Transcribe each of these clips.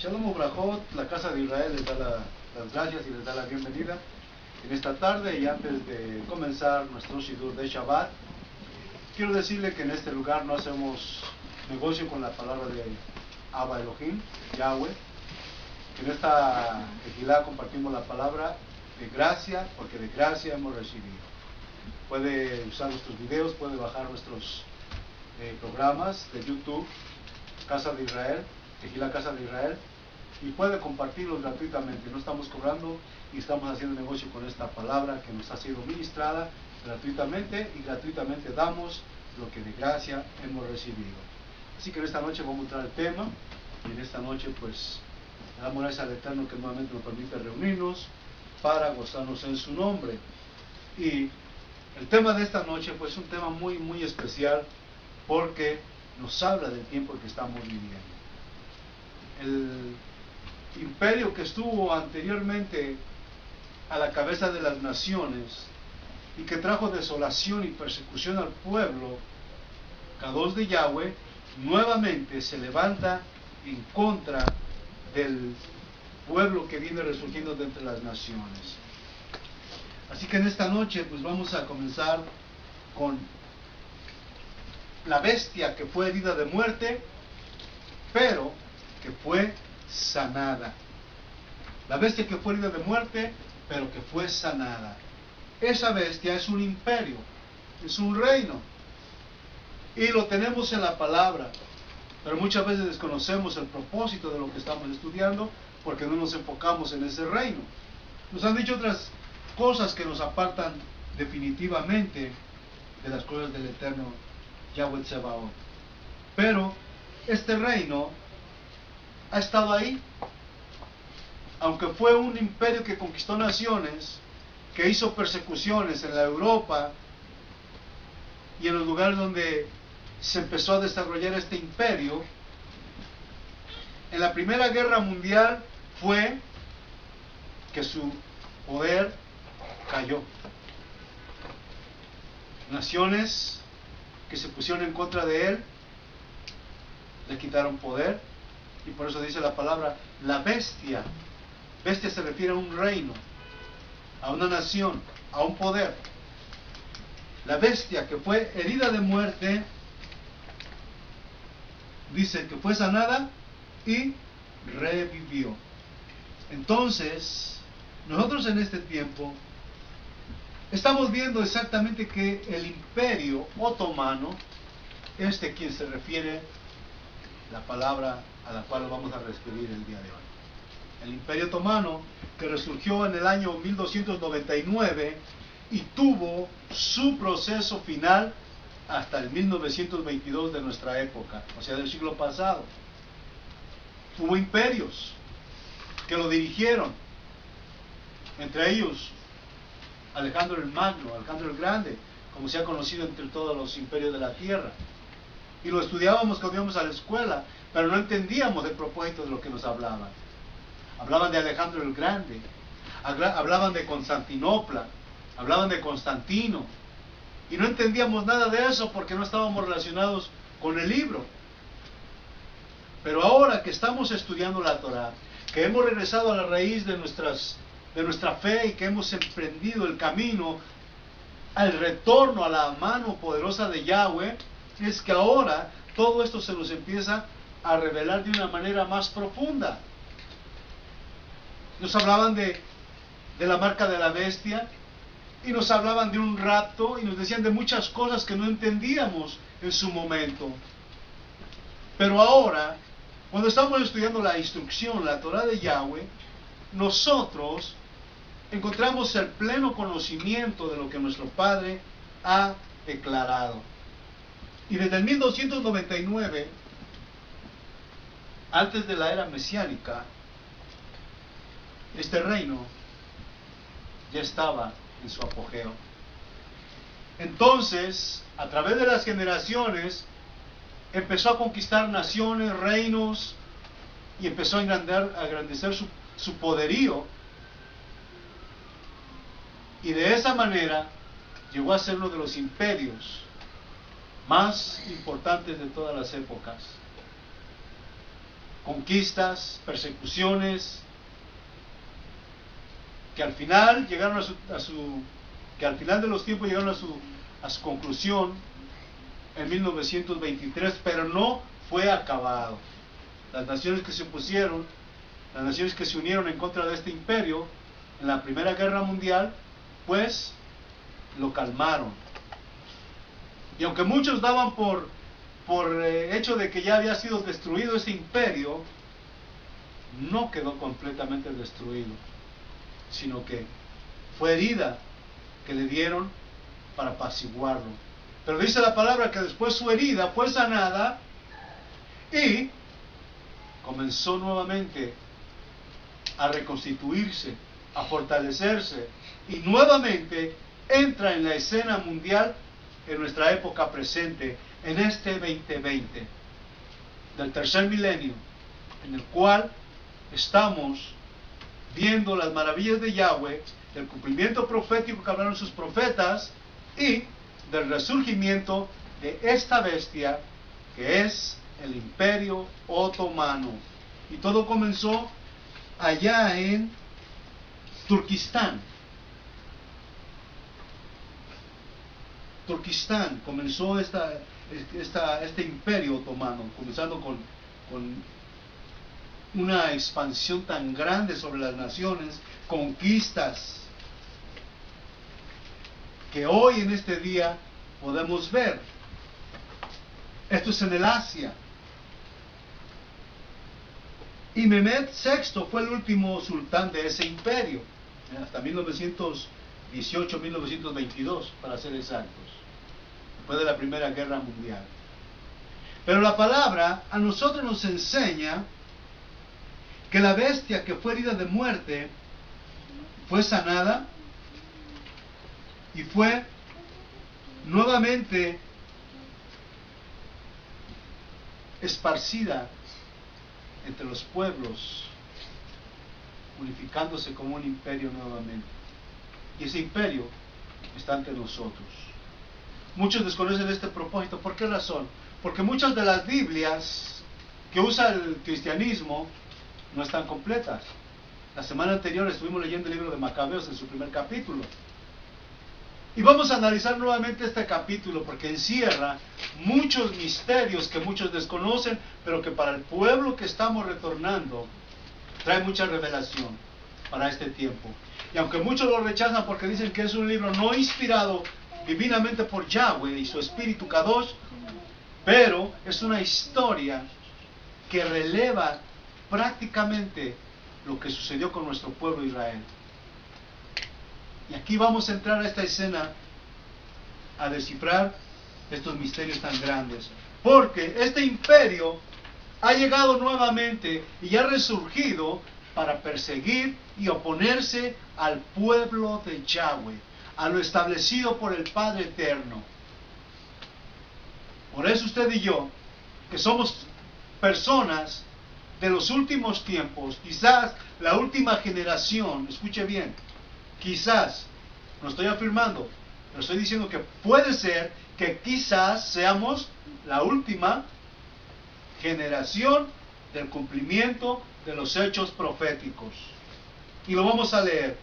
Shalom Obrajot, la Casa de Israel les da las gracias y les da la bienvenida en esta tarde. Y antes de comenzar nuestro Shidur de Shabbat, quiero decirle que en este lugar no hacemos negocio con la palabra de Abba Elohim, Yahweh. En esta tequila compartimos la palabra de gracia, porque de gracia hemos recibido. Puede usar nuestros videos, puede bajar nuestros programas de YouTube, Casa de Israel, Tequila Casa de Israel, y puede compartirlos gratuitamente. No estamos cobrando y estamos haciendo negocio con esta palabra que nos ha sido ministrada gratuitamente, y gratuitamente damos lo que de gracia hemos recibido. Así que en esta noche vamos a entrar al tema, y en esta noche pues le damos gracias al Eterno que nuevamente nos permite reunirnos para gozarnos en su nombre. Y el tema de esta noche pues es un tema muy especial, porque nos habla del tiempo que estamos viviendo. El imperio que estuvo anteriormente a la cabeza de las naciones y que trajo desolación y persecución al pueblo, Kadosh de Yahweh, nuevamente se levanta en contra del pueblo que viene resurgiendo de entre las naciones. Así que en esta noche pues vamos a comenzar con la bestia que fue herida de muerte, pero que fue sanada. La bestia que fue herida de muerte, pero que fue sanada. Esa bestia es un imperio, es un reino, y lo tenemos en la palabra, pero muchas veces desconocemos el propósito de lo que estamos estudiando, porque no nos enfocamos en ese reino. Nos han dicho otras cosas que nos apartan definitivamente de las cosas del Eterno Yahweh Tsebaot. Pero este reino ha estado ahí, aunque fue un imperio que conquistó naciones, que hizo persecuciones en la Europa y en los lugares donde se empezó a desarrollar este imperio. En la Primera Guerra Mundial fue que su poder cayó. Naciones que se pusieron en contra de él le quitaron poder, y por eso dice la palabra la bestia. Bestia se refiere a un reino, a una nación, a un poder. La bestia que fue herida de muerte, dice que fue sanada y revivió. Entonces, nosotros en este tiempo estamos viendo exactamente que el imperio otomano es de quien se refiere la palabra a la cual vamos a referir el día de hoy. El imperio otomano, que resurgió en el año 1299 y tuvo su proceso final hasta el 1922 de nuestra época, o sea, del siglo pasado. Hubo imperios que lo dirigieron, entre ellos Alejandro el Magno, Alejandro el Grande, como se ha conocido entre todos los imperios de la tierra. Y lo estudiábamos cuando íbamos a la escuela, pero no entendíamos el propósito de lo que nos hablaban. Hablaban de Alejandro el Grande, hablaban de Constantinopla, hablaban de Constantino, y no entendíamos nada de eso porque no estábamos relacionados con el libro. Pero ahora que estamos estudiando la Torah, que hemos regresado a la raíz de nuestra fe y que hemos emprendido el camino al retorno a la mano poderosa de Yahweh, es que ahora todo esto se nos empieza a revelar de una manera más profunda. Nos hablaban de la marca de la bestia, y nos hablaban de un rapto, y nos decían de muchas cosas que no entendíamos en su momento. Pero ahora, cuando estamos estudiando la instrucción, la Torah de Yahweh, nosotros encontramos el pleno conocimiento de lo que nuestro Padre ha declarado. Y desde el 1299, antes de la era mesiánica, este reino ya estaba en su apogeo. Entonces, a través de las generaciones, empezó a conquistar naciones, reinos, y empezó a engrandecer su poderío. Y de esa manera llegó a ser uno de los imperios más importantes de todas las épocas. conquistas, persecuciones, que al final llegaron que al final de los tiempos llegaron a su conclusión en 1923, pero no fue acabado. Las naciones que se opusieron, las naciones que se unieron en contra de este imperio en la Primera Guerra Mundial, pues lo calmaron. Y aunque muchos daban por hecho de que ya había sido destruido ese imperio, no quedó completamente destruido, sino que fue herida que le dieron para apaciguarlo. Pero dice la palabra que después su herida fue sanada y comenzó nuevamente a reconstituirse, a fortalecerse, y nuevamente entra en la escena mundial en nuestra época presente, en este 2020, del tercer milenio, en el cual estamos viendo las maravillas de Yahweh, del cumplimiento profético que hablaron sus profetas y del resurgimiento de esta bestia que es el Imperio Otomano. Y todo comenzó allá en Turquistán. Turquistán comenzó este Imperio Otomano, comenzando con una expansión tan grande sobre las naciones, conquistas, que hoy en este día podemos ver. Esto es en el Asia. Y Mehmed VI fue el último sultán de ese imperio, hasta 1918-1922, para ser exactos, después de la Primera Guerra Mundial. Pero la palabra a nosotros nos enseña que la bestia que fue herida de muerte fue sanada y fue nuevamente esparcida entre los pueblos, unificándose como un imperio nuevamente. Y ese imperio está ante nosotros. Muchos desconocen este propósito. ¿Por qué razón? Porque muchas de las Biblias que usa el cristianismo no están completas. La semana anterior estuvimos leyendo el libro de Macabeos en su primer capítulo. Y vamos a analizar nuevamente este capítulo porque encierra muchos misterios que muchos desconocen, pero que para el pueblo que estamos retornando trae mucha revelación para este tiempo. Y aunque muchos lo rechazan porque dicen que es un libro no inspirado divinamente por Yahweh y su Espíritu Kadosh, pero es una historia que releva prácticamente lo que sucedió con nuestro pueblo Israel. Y aquí vamos a entrar a esta escena a descifrar estos misterios tan grandes, porque este imperio ha llegado nuevamente y ha resurgido para perseguir y oponerse al pueblo de Yahweh, a lo establecido por el Padre Eterno. Por eso usted y yo, que somos personas de los últimos tiempos, quizás la última generación, escuche bien, quizás, no estoy afirmando, pero estoy diciendo que puede ser que quizás seamos la última generación del cumplimiento de los hechos proféticos. Y lo vamos a leer.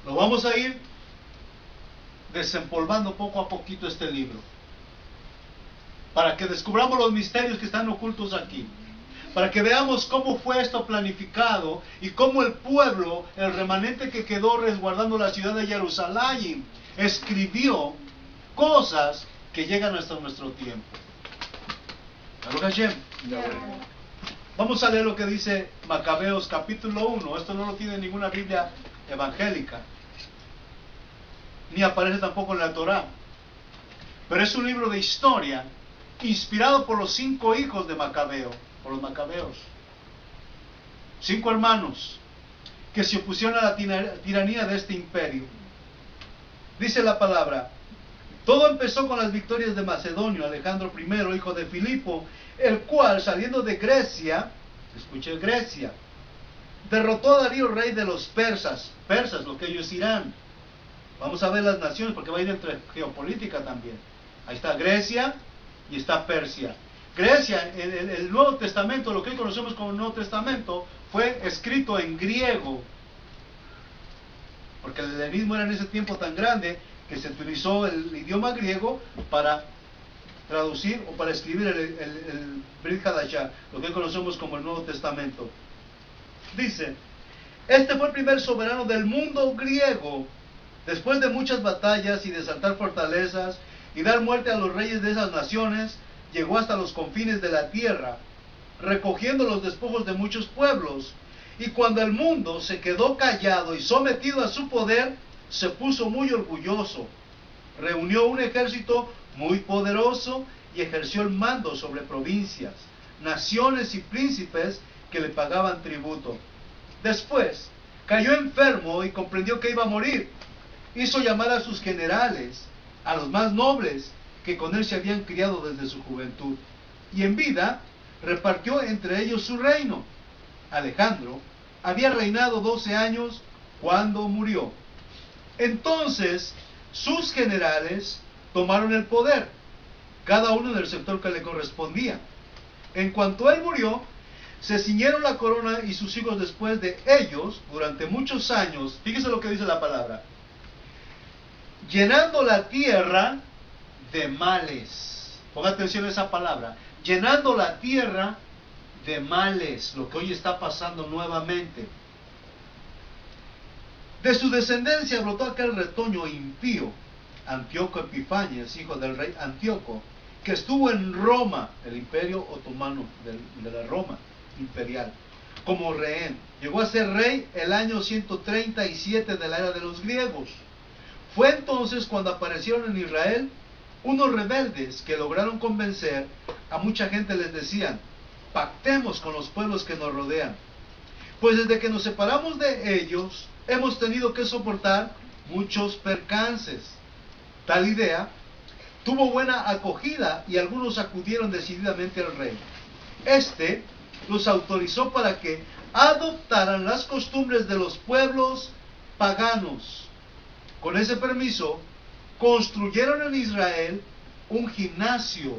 Lo vamos a ir desempolvando poco a poquito este libro, para que descubramos los misterios que están ocultos aquí, para que veamos cómo fue esto planificado y cómo el pueblo, el remanente que quedó resguardando la ciudad de Jerusalén, escribió cosas que llegan hasta nuestro tiempo. Baruch Hashem. Vamos a leer lo que dice Macabeos capítulo 1. Esto no lo tiene ninguna Biblia evangélica, ni aparece tampoco en la Torá, pero es un libro de historia inspirado por los 5 hijos de Macabeo, por los Macabeos, 5 hermanos que se opusieron a la tiranía de este imperio. Dice la palabra: todo empezó con las victorias de Macedonio, Alejandro I, hijo de Filipo, el cual, saliendo de Grecia, escuche, Grecia, derrotó a Darío, rey de los persas, lo que ellos irán. Vamos a ver las naciones, porque va a ir entre geopolítica también. Ahí está Grecia y está Persia. Grecia, el Nuevo Testamento, lo que hoy conocemos como el Nuevo Testamento, fue escrito en griego. Porque el helenismo era en ese tiempo tan grande que se utilizó el idioma griego para traducir o para escribir el Brit Hadashah, lo que hoy conocemos como el Nuevo Testamento. Dice, este fue el primer soberano del mundo griego, después de muchas batallas y de asaltar fortalezas y dar muerte a los reyes de esas naciones, llegó hasta los confines de la tierra, recogiendo los despojos de muchos pueblos. Y cuando el mundo se quedó callado y sometido a su poder, se puso muy orgulloso. Reunió un ejército muy poderoso y ejerció el mando sobre provincias, naciones y príncipes que le pagaban tributo. Después, cayó enfermo y comprendió que iba a morir. Hizo llamar a sus generales, a los más nobles, que con él se habían criado desde su juventud, y en vida repartió entre ellos su reino. Alejandro había reinado 12 años cuando murió. Entonces sus generales tomaron el poder, cada uno del sector que le correspondía. En cuanto él murió, se ciñeron la corona y sus hijos después de ellos durante muchos años. Fíjese lo que dice la palabra: llenando la tierra de males. Ponga atención a esa palabra, llenando la tierra de males, lo que hoy está pasando nuevamente. De su descendencia brotó aquel retoño impío, Antíoco Epifanes, hijo del rey Antíoco, que estuvo en Roma, el imperio otomano de la Roma imperial, como rehén. Llegó a ser rey el año 137 de la era de los griegos. Fue entonces cuando aparecieron en Israel unos rebeldes que lograron convencer a mucha gente. Les decían: pactemos con los pueblos que nos rodean, pues desde que nos separamos de ellos hemos tenido que soportar muchos percances. Tal idea tuvo buena acogida y algunos acudieron decididamente al rey. Este los autorizó para que adoptaran las costumbres de los pueblos paganos. Con ese permiso, construyeron en Israel un gimnasio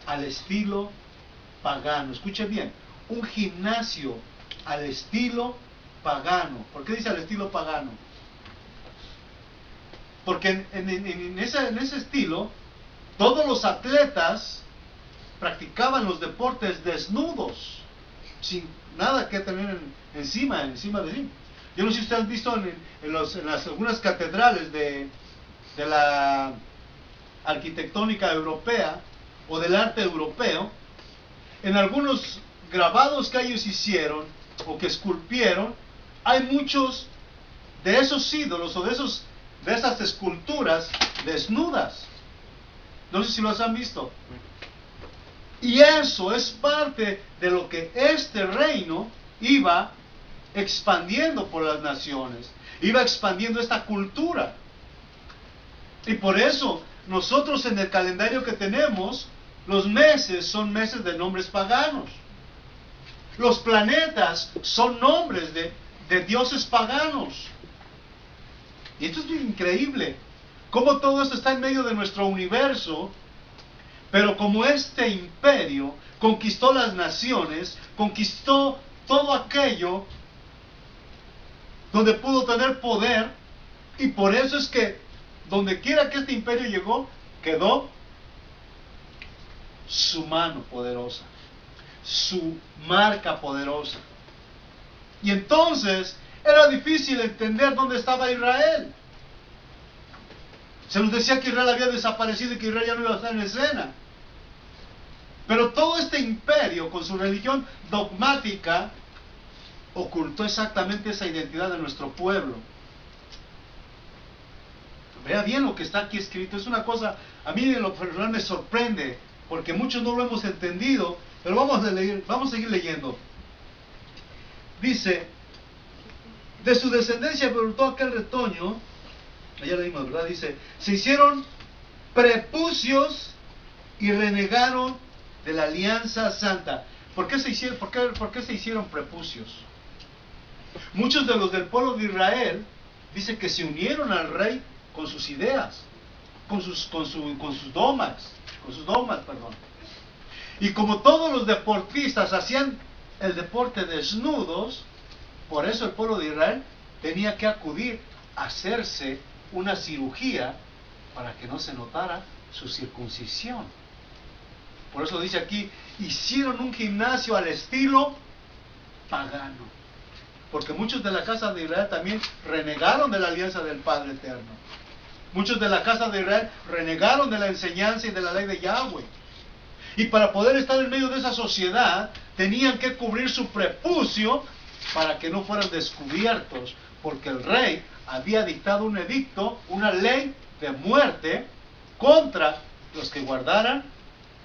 al estilo pagano. Escuche bien, un gimnasio al estilo pagano. ¿Por qué dice al estilo pagano? Porque en ese estilo, todos los atletas practicaban los deportes desnudos, sin nada que tener encima de sí. Yo no sé si ustedes han visto en las algunas catedrales de la arquitectónica europea o del arte europeo, en algunos grabados que ellos hicieron o que esculpieron, hay muchos de esos ídolos o de esas esculturas desnudas. No sé si los han visto. Y eso es parte de lo que este reino iba expandiendo por las naciones, iba expandiendo esta cultura. Y por eso nosotros en el calendario que tenemos, los meses son meses de nombres paganos. Los planetas son nombres de dioses paganos. Y esto es increíble, cómo todo esto está en medio de nuestro universo. Pero como este imperio conquistó las naciones, conquistó todo aquello donde pudo tener poder, y por eso es que donde quiera que este imperio llegó, quedó su mano poderosa, su marca poderosa. Y entonces era difícil entender dónde estaba Israel. Se nos decía que Israel había desaparecido y que Israel ya no iba a estar en escena. Pero todo este imperio, con su religión dogmática, ocultó exactamente esa identidad de nuestro pueblo. Vea bien lo que está aquí escrito. Es una cosa, a mí en lo personal me sorprende, porque muchos no lo hemos entendido, pero vamos a seguir leyendo. Dice: de su descendencia brotó aquel retoño. Ya leímos, ¿verdad? Dice: se hicieron prepucios y renegaron de la alianza santa. ¿Por qué se hicieron prepucios? Muchos de los del pueblo de Israel dice que se unieron al rey con sus ideas, con sus dogmas, perdón. Y como todos los deportistas hacían el deporte desnudos, por eso el pueblo de Israel tenía que acudir a hacerse una cirugía para que no se notara su circuncisión. Por eso dice aquí, hicieron un gimnasio al estilo pagano. Porque muchos de la casa de Israel también renegaron de la alianza del Padre Eterno. Muchos de la casa de Israel renegaron de la enseñanza y de la ley de Yahweh. Y para poder estar en medio de esa sociedad, tenían que cubrir su prepucio para que no fueran descubiertos. Porque el rey había dictado un edicto, una ley de muerte contra los que guardaran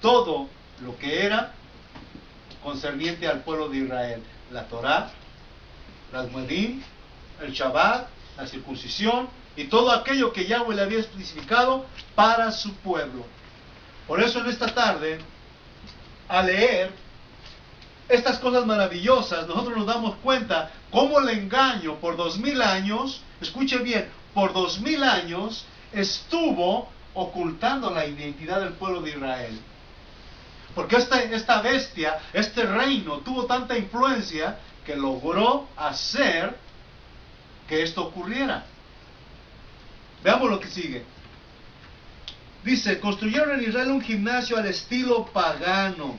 todo lo que era concerniente al pueblo de Israel. La Torá, las Moedim, el Shabbat, la circuncisión y todo aquello que Yahweh le había especificado para su pueblo. Por eso en esta tarde, al leer estas cosas maravillosas, nosotros nos damos cuenta cómo el engaño por 2000 años, escuche bien, por 2000 años estuvo ocultando la identidad del pueblo de Israel. Porque esta bestia, este reino, tuvo tanta influencia que logró hacer que esto ocurriera. Veamos lo que sigue. Dice, construyeron en Israel un gimnasio al estilo pagano.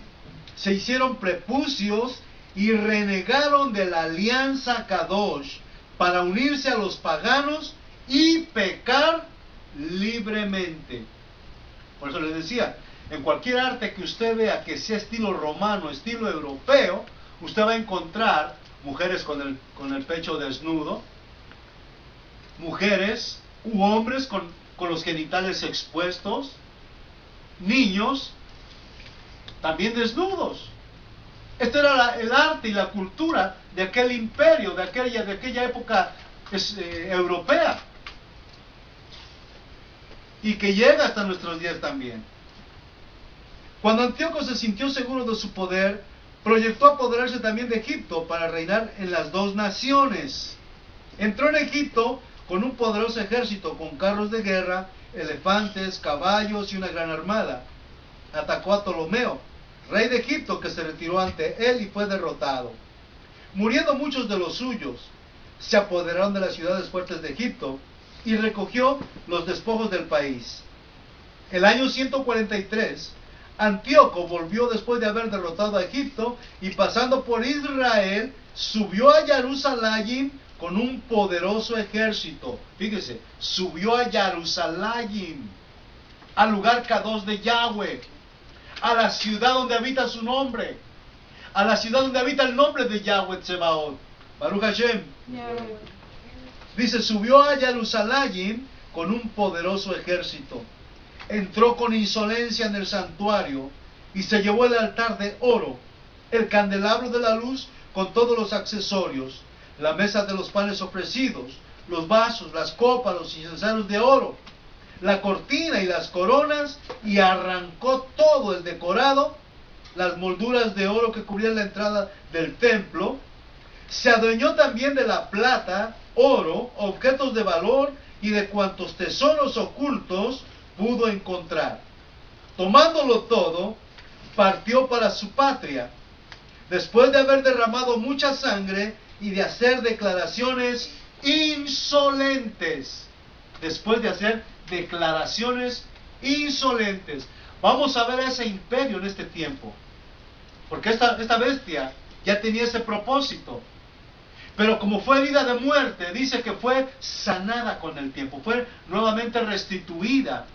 Se hicieron prepucios y renegaron de la alianza Kadosh para unirse a los paganos y pecar libremente. Por eso les decía, en cualquier arte que usted vea que sea estilo romano, estilo europeo, usted va a encontrar mujeres con el pecho desnudo, mujeres u hombres con los genitales expuestos, niños también desnudos. Este era el arte y la cultura de aquel imperio, de aquella época europea, y que llega hasta nuestros días también. Cuando Antíoco se sintió seguro de su poder, proyectó apoderarse también de Egipto para reinar en las dos naciones. Entró en Egipto con un poderoso ejército, con carros de guerra, elefantes, caballos y una gran armada. Atacó a Ptolomeo, rey de Egipto, que se retiró ante él y fue derrotado. Muriendo muchos de los suyos, se apoderaron de las ciudades fuertes de Egipto y recogió los despojos del país. El año 143, Antíoco volvió después de haber derrotado a Egipto y pasando por Israel, subió a Jerusalén con un poderoso ejército. Fíjese, subió a Jerusalén, al lugar Kadosh de Yahweh, a la ciudad donde habita su nombre, a la ciudad donde habita el nombre de Yahweh Tsebaot, Baruch Hashem. Dice, subió a Jerusalén con un poderoso ejército. Entró con insolencia en el santuario y se llevó el altar de oro, el candelabro de la luz con todos los accesorios, la mesa de los panes ofrecidos, los vasos, las copas, los incensarios de oro, la cortina y las coronas, y arrancó todo el decorado, las molduras de oro que cubrían la entrada del templo. Se adueñó también de la plata, oro, objetos de valor y de cuantos tesoros ocultos pudo encontrar. Tomándolo todo, partió para su patria, después de haber derramado mucha sangre y de hacer declaraciones insolentes. Después de hacer declaraciones insolentes. Vamos a ver ese imperio en este tiempo, porque esta bestia ya tenía ese propósito. Pero como fue herida de muerte, dice que fue sanada con el tiempo, fue nuevamente restituida.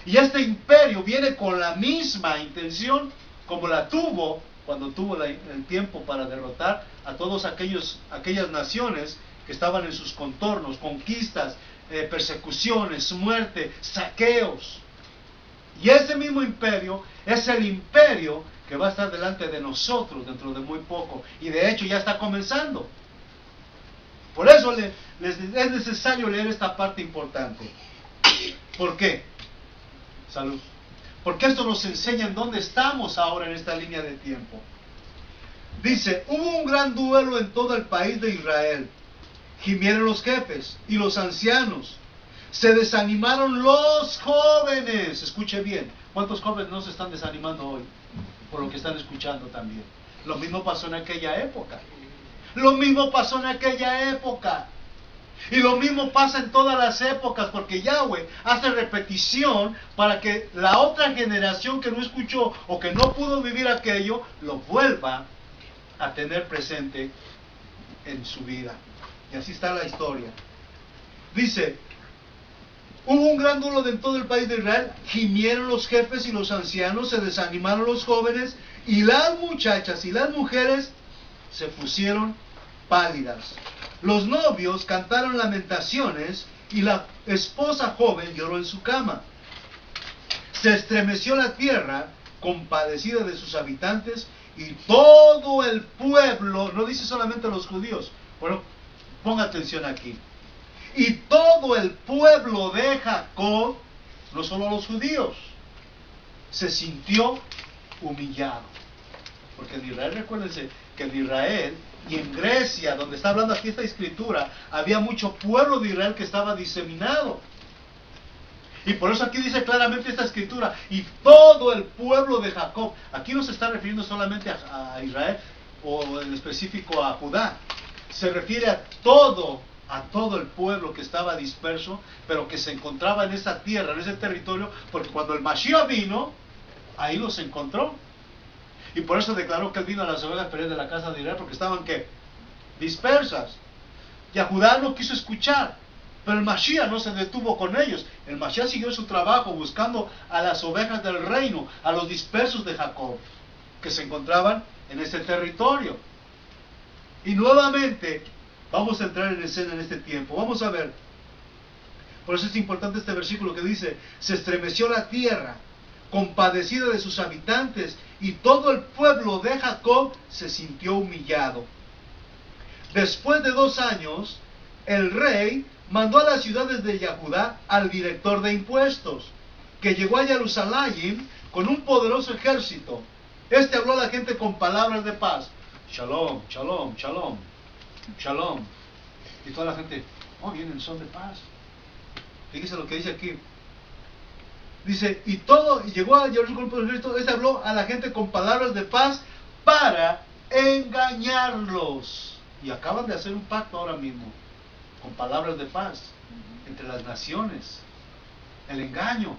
Y este imperio viene con la misma intención como la tuvo cuando tuvo el tiempo para derrotar a todas aquellas naciones que estaban en sus contornos, conquistas, persecuciones, muerte, saqueos. Y ese mismo imperio es el imperio que va a estar delante de nosotros dentro de muy poco. Y de hecho ya está comenzando. Por eso es necesario leer esta parte importante. ¿Por qué? Salud. Porque esto nos enseña en dónde estamos ahora en esta línea de tiempo. Dice, hubo un gran duelo en todo el país de Israel. Gimieron los jefes y los ancianos. Se desanimaron los jóvenes. Escuche bien. ¿Cuántos jóvenes no se están desanimando hoy? por lo que están escuchando también. Lo mismo pasó en aquella época. Lo mismo pasó en aquella época. Y lo mismo pasa en todas las épocas, porque Yahweh hace repetición para que la otra generación que no escuchó o que no pudo vivir aquello, lo vuelva a tener presente en su vida. Y así está la historia. Dice, hubo un gran duelo en todo el país de Israel, gimieron los jefes y los ancianos, se desanimaron los jóvenes, y las muchachas y las mujeres se pusieron pálidas. Los novios cantaron lamentaciones y la esposa joven lloró en su cama. Se estremeció la tierra, compadecida de sus habitantes, y todo el pueblo, no dice solamente los judíos, bueno, ponga atención aquí. Y todo el pueblo de Jacob, no solo los judíos, se sintió humillado. Porque en Israel, recuérdense que en Israel y en Grecia, donde está hablando aquí esta escritura, había mucho pueblo de Israel que estaba diseminado. Y por eso aquí dice claramente esta escritura, y todo el pueblo de Jacob. Aquí no se está refiriendo solamente a Israel, o en específico a Judá. Se refiere a todo el pueblo que estaba disperso, pero que se encontraba en esa tierra, en ese territorio, porque cuando el Mashiach vino, ahí los encontró. Y por eso declaró que él vino a las ovejas perdidas de la casa de Israel, porque estaban, ¿qué? Dispersas. Y a Judá no quiso escuchar, pero el Mashiach no se detuvo con ellos. El Mashiach siguió su trabajo buscando a las ovejas del reino, a los dispersos de Jacob, que se encontraban en ese territorio. Y nuevamente, vamos a entrar en escena en este tiempo. Vamos a ver. Por eso es importante este versículo que dice, se estremeció la tierra, compadecida de sus habitantes, y todo el pueblo de Jacob se sintió humillado. Después de 2 años, el rey mandó a las ciudades de Yahudá al director de impuestos, que llegó a Jerusalén con un poderoso ejército. Este habló a la gente con palabras de paz. Shalom, shalom, shalom, shalom. Y toda la gente, oh, vienen son de paz. Fíjese lo que dice aquí. Dice, y llegó a Jerusalén con el ejército. Este habló a la gente con palabras de paz para engañarlos. Y acaban de hacer un pacto ahora mismo, con palabras de paz, entre las naciones. El engaño.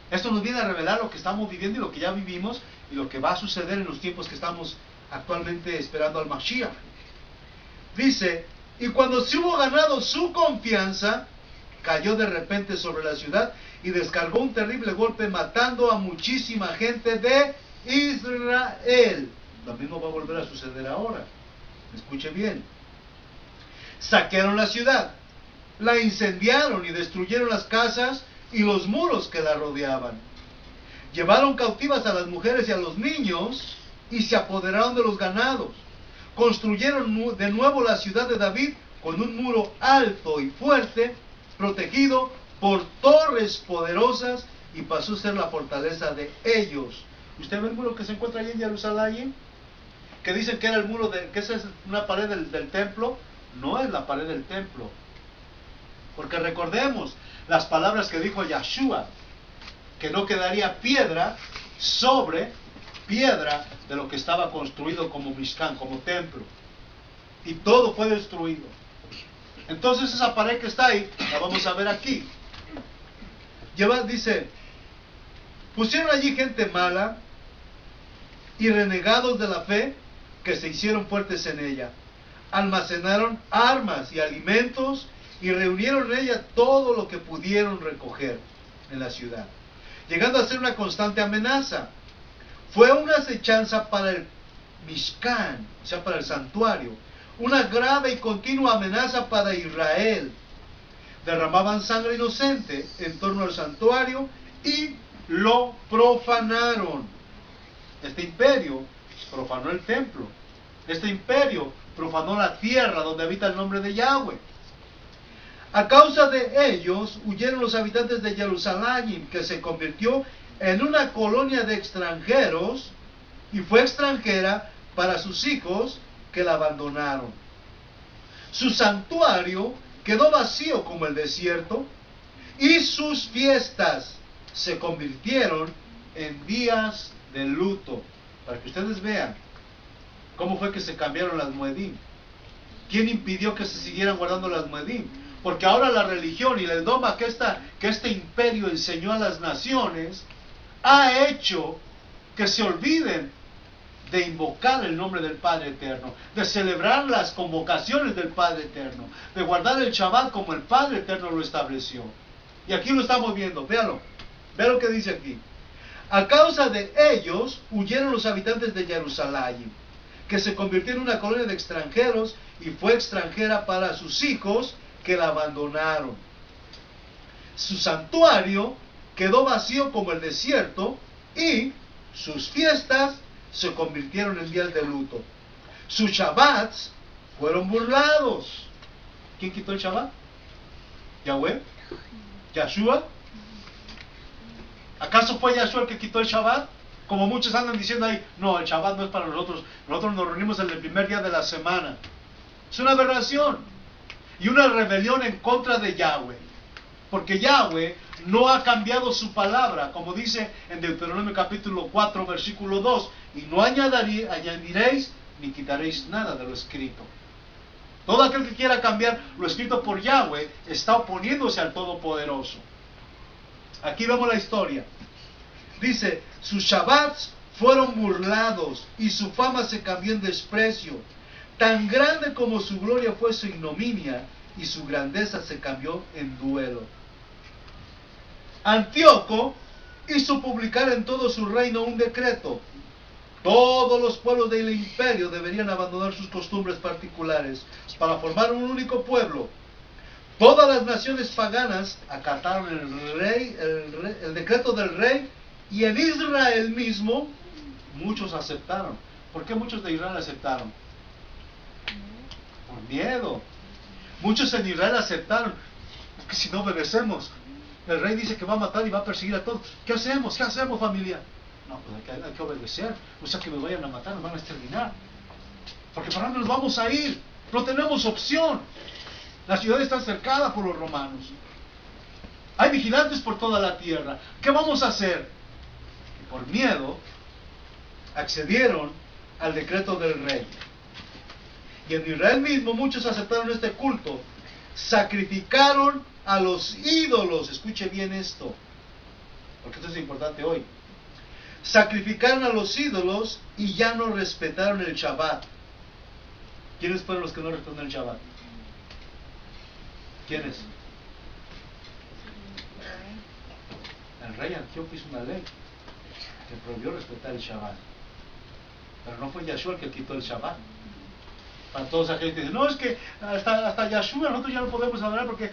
Esto nos viene a revelar lo que estamos viviendo y lo que ya vivimos y lo que va a suceder en los tiempos que estamos actualmente esperando al Mashiach. Dice, y cuando se hubo ganado su confianza, cayó de repente sobre la ciudad y descargó un terrible golpe, matando a muchísima gente de Israel. Lo mismo va a volver a suceder ahora. Escuche bien. Saquearon la ciudad, la incendiaron y destruyeron las casas y los muros que la rodeaban. Llevaron cautivas a las mujeres y a los niños y se apoderaron de los ganados. Construyeron de nuevo la ciudad de David con un muro alto y fuerte, protegido por torres poderosas, y pasó a ser la fortaleza de ellos. ¿Usted ve el muro que se encuentra allí en Jerusalén? Que dicen que era el muro, que esa es una pared del templo. No es la pared del templo. Porque recordemos las palabras que dijo Yahshua, que no quedaría piedra sobre piedra de lo que estaba construido como Mishkan, como templo. Y todo fue destruido. Entonces esa pared que está ahí, la vamos a ver aquí. Dice, pusieron allí gente mala y renegados de la fe que se hicieron fuertes en ella. Almacenaron armas y alimentos y reunieron en ella todo lo que pudieron recoger en la ciudad, llegando a ser una constante amenaza. Fue una acechanza para el Mishkan, o sea, para el santuario, una grave y continua amenaza para Israel. Derramaban sangre inocente en torno al santuario y lo profanaron. Este imperio profanó el templo. Este imperio profanó la tierra donde habita el nombre de Yahweh. A causa de ellos huyeron los habitantes de Jerusalén, que se convirtió en una colonia de extranjeros y fue extranjera para sus hijos, que la abandonaron. Su santuario quedó vacío como el desierto y sus fiestas se convirtieron en días de luto, para que ustedes vean cómo fue que se cambiaron las Moedim. ¿Quién impidió que se siguieran guardando las Moedim? Porque ahora la religión y el dogma que este imperio enseñó a las naciones ha hecho que se olviden de invocar el nombre del Padre Eterno, de celebrar las convocaciones del Padre Eterno, de guardar el Shabbat como el Padre Eterno lo estableció. Y aquí lo estamos viendo, véalo, vea lo que dice aquí. A causa de ellos huyeron los habitantes de Jerusalén, que se convirtió en una colonia de extranjeros y fue extranjera para sus hijos que la abandonaron. Su santuario quedó vacío como el desierto y sus fiestas se convirtieron en días de luto. Sus Shabbats fueron burlados. ¿Quién quitó el Shabbat? ¿Yahweh? ¿Yahshua? ¿Acaso fue Yahshua el que quitó el Shabbat? Como muchos andan diciendo ahí, no, el Shabbat no es para nosotros. Nosotros nos reunimos en el primer día de la semana. Es una aberración y una rebelión en contra de Yahweh. Porque Yahweh no ha cambiado su palabra, como dice en Deuteronomio capítulo 4, versículo 2. Y no añadiréis ni quitaréis nada de lo escrito. Todo aquel que quiera cambiar lo escrito por Yahweh está oponiéndose al Todopoderoso. Aquí vemos la historia. Dice, sus Shabbats fueron burlados y su fama se cambió en desprecio. Tan grande como su gloria fue su ignominia y su grandeza se cambió en duelo. Antíoco hizo publicar en todo su reino un decreto. Todos los pueblos del imperio deberían abandonar sus costumbres particulares para formar un único pueblo. Todas las naciones paganas acataron el decreto del rey, y en Israel mismo muchos aceptaron. ¿Por qué muchos de Israel aceptaron? Por miedo. Muchos en Israel aceptaron, porque si no obedecemos, el rey dice que va a matar y va a perseguir a todos. ¿Qué hacemos? ¿Qué hacemos, familia? No, pues hay que obedecer. O sea, que nos vayan a matar, nos van a exterminar. Porque ¿para dónde nos vamos a ir? No tenemos opción. La ciudad está cercada por los romanos. Hay vigilantes por toda la tierra. ¿Qué vamos a hacer? Y por miedo accedieron al decreto del rey. Y en Israel mismo muchos aceptaron este culto. Sacrificaron a los ídolos. Escuche bien esto, porque esto es importante hoy. Sacrificaron a los ídolos y ya no respetaron el Shabbat. ¿Quiénes fueron los que no respetaron el Shabbat? ¿Quiénes? El rey Antíoco hizo una ley que prohibió respetar el Shabbat. Pero no fue Yahshua el que quitó el Shabbat. Para todos aquellos que dicen, no, es que hasta Yahshua nosotros ya no podemos adorar porque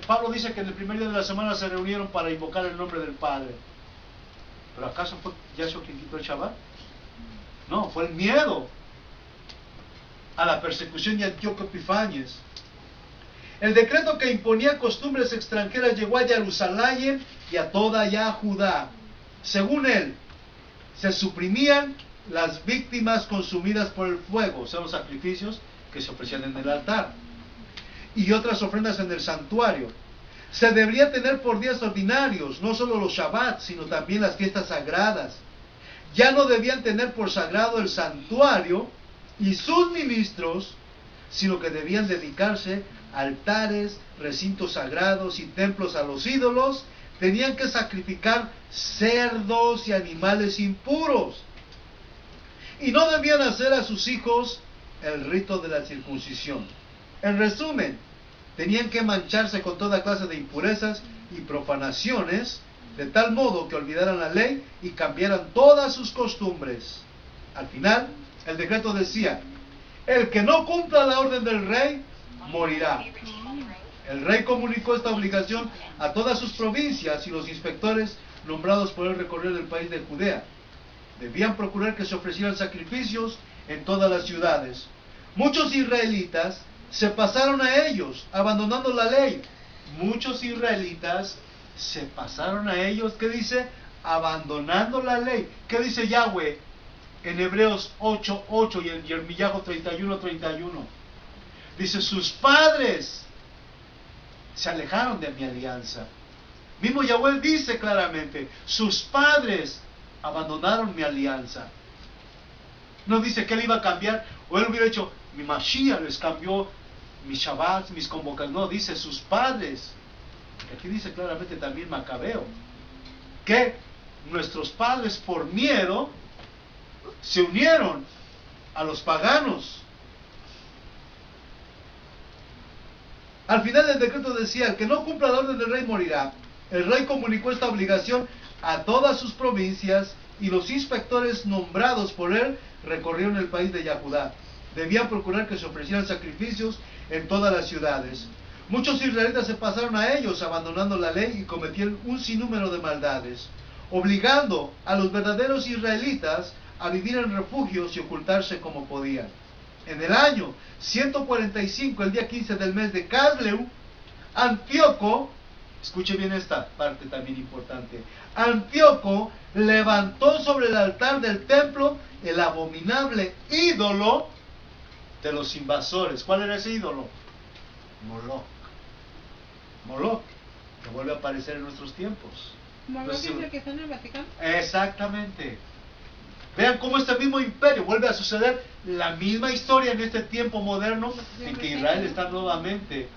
Pablo dice que en el primer día de la semana se reunieron para invocar el nombre del Padre. ¿Pero acaso fue Yahshua quien quitó el Shabbat? No, fue el miedo a la persecución de Antíoco Epifanes. El decreto que imponía costumbres extranjeras llegó a Jerusalén y a toda Judá. Según él, se suprimían las víctimas consumidas por el fuego, o sea, los sacrificios que se ofrecían en el altar, y otras ofrendas en el santuario. Se debería tener por días ordinarios, no solo los Shabbats, sino también las fiestas sagradas. Ya no debían tener por sagrado el santuario y sus ministros, sino que debían dedicarse a altares, recintos sagrados y templos a los ídolos. Tenían que sacrificar cerdos y animales impuros. Y no debían hacer a sus hijos el rito de la circuncisión. En resumen, tenían que mancharse con toda clase de impurezas y profanaciones, de tal modo que olvidaran la ley y cambiaran todas sus costumbres. Al final, el decreto decía, el que no cumpla la orden del rey, morirá. El rey comunicó esta obligación a todas sus provincias y los inspectores nombrados por él recorrieron el país de Judea. Debían procurar que se ofrecieran sacrificios en todas las ciudades. Muchos israelitas se pasaron a ellos, abandonando la ley. Muchos israelitas se pasaron a ellos, ¿qué dice? Abandonando la ley. ¿Qué dice Yahweh en Hebreos 8:8 y en Yermiyahu 31:31? Dice, sus padres se alejaron de mi alianza. Mismo Yahweh dice claramente, sus padres abandonaron mi alianza. No dice que él iba a cambiar, o él hubiera hecho, mi Mashiach les cambió mis Shabbats, mis convocaciones. No, dice sus padres. Aquí dice claramente también Macabeo, que nuestros padres por miedo se unieron a los paganos. Al final del decreto decía, el que no cumpla la orden del rey morirá. El rey comunicó esta obligación a todas sus provincias y los inspectores nombrados por él recorrieron el país de Yahudá. Debían procurar que se ofrecieran sacrificios en todas las ciudades. Muchos israelitas se pasaron a ellos abandonando la ley y cometieron un sinnúmero de maldades, obligando a los verdaderos israelitas a vivir en refugios y ocultarse como podían. En el año 145, el día 15 del mes de Casleu, Antíoco, escuche bien esta parte también importante, Antíoco levantó sobre el altar del templo el abominable ídolo de los invasores. ¿Cuál era ese ídolo? Moloch. Moloch, que vuelve a aparecer en nuestros tiempos. ¿Moloch es el que está en el Vaticano? Exactamente. Vean cómo este mismo imperio vuelve a suceder la misma historia en este tiempo moderno en que Israel está nuevamente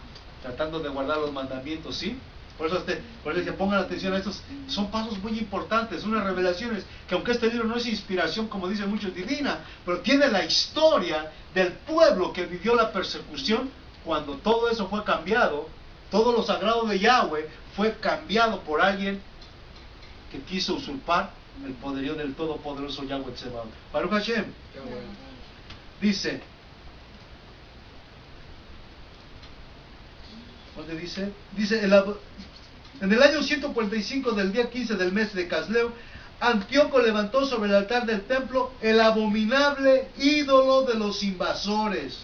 tratando de guardar los mandamientos, ¿sí? Por eso que pongan atención a estos, son pasos muy importantes, unas revelaciones que aunque este libro no es inspiración, como dicen muchos, divina, pero tiene la historia del pueblo que vivió la persecución cuando todo eso fue cambiado, todo lo sagrado de Yahweh fue cambiado por alguien que quiso usurpar el poderío del todopoderoso Yahweh Tsebaot. Baruch Hashem. Dice, ¿dónde dice? Dice, en el año 145 del día 15 del mes de Casleu, Antíoco levantó sobre el altar del templo el abominable ídolo de los invasores.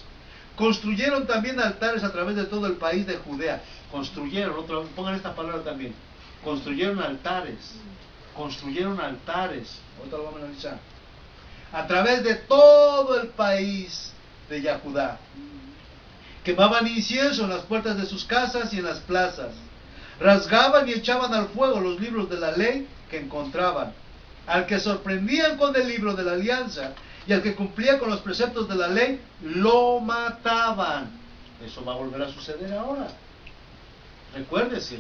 Construyeron también altares a través de todo el país de Judea. Construyeron, pongan esta palabra también. Construyeron altares. Construyeron altares. Ahorita lo vamos a analizar. A través de todo el país de Yahudá. Quemaban incienso en las puertas de sus casas y en las plazas. Rasgaban y echaban al fuego los libros de la ley que encontraban. Al que sorprendían con el libro de la alianza y al que cumplía con los preceptos de la ley, lo mataban. Eso va a volver a suceder ahora. Recuérdese.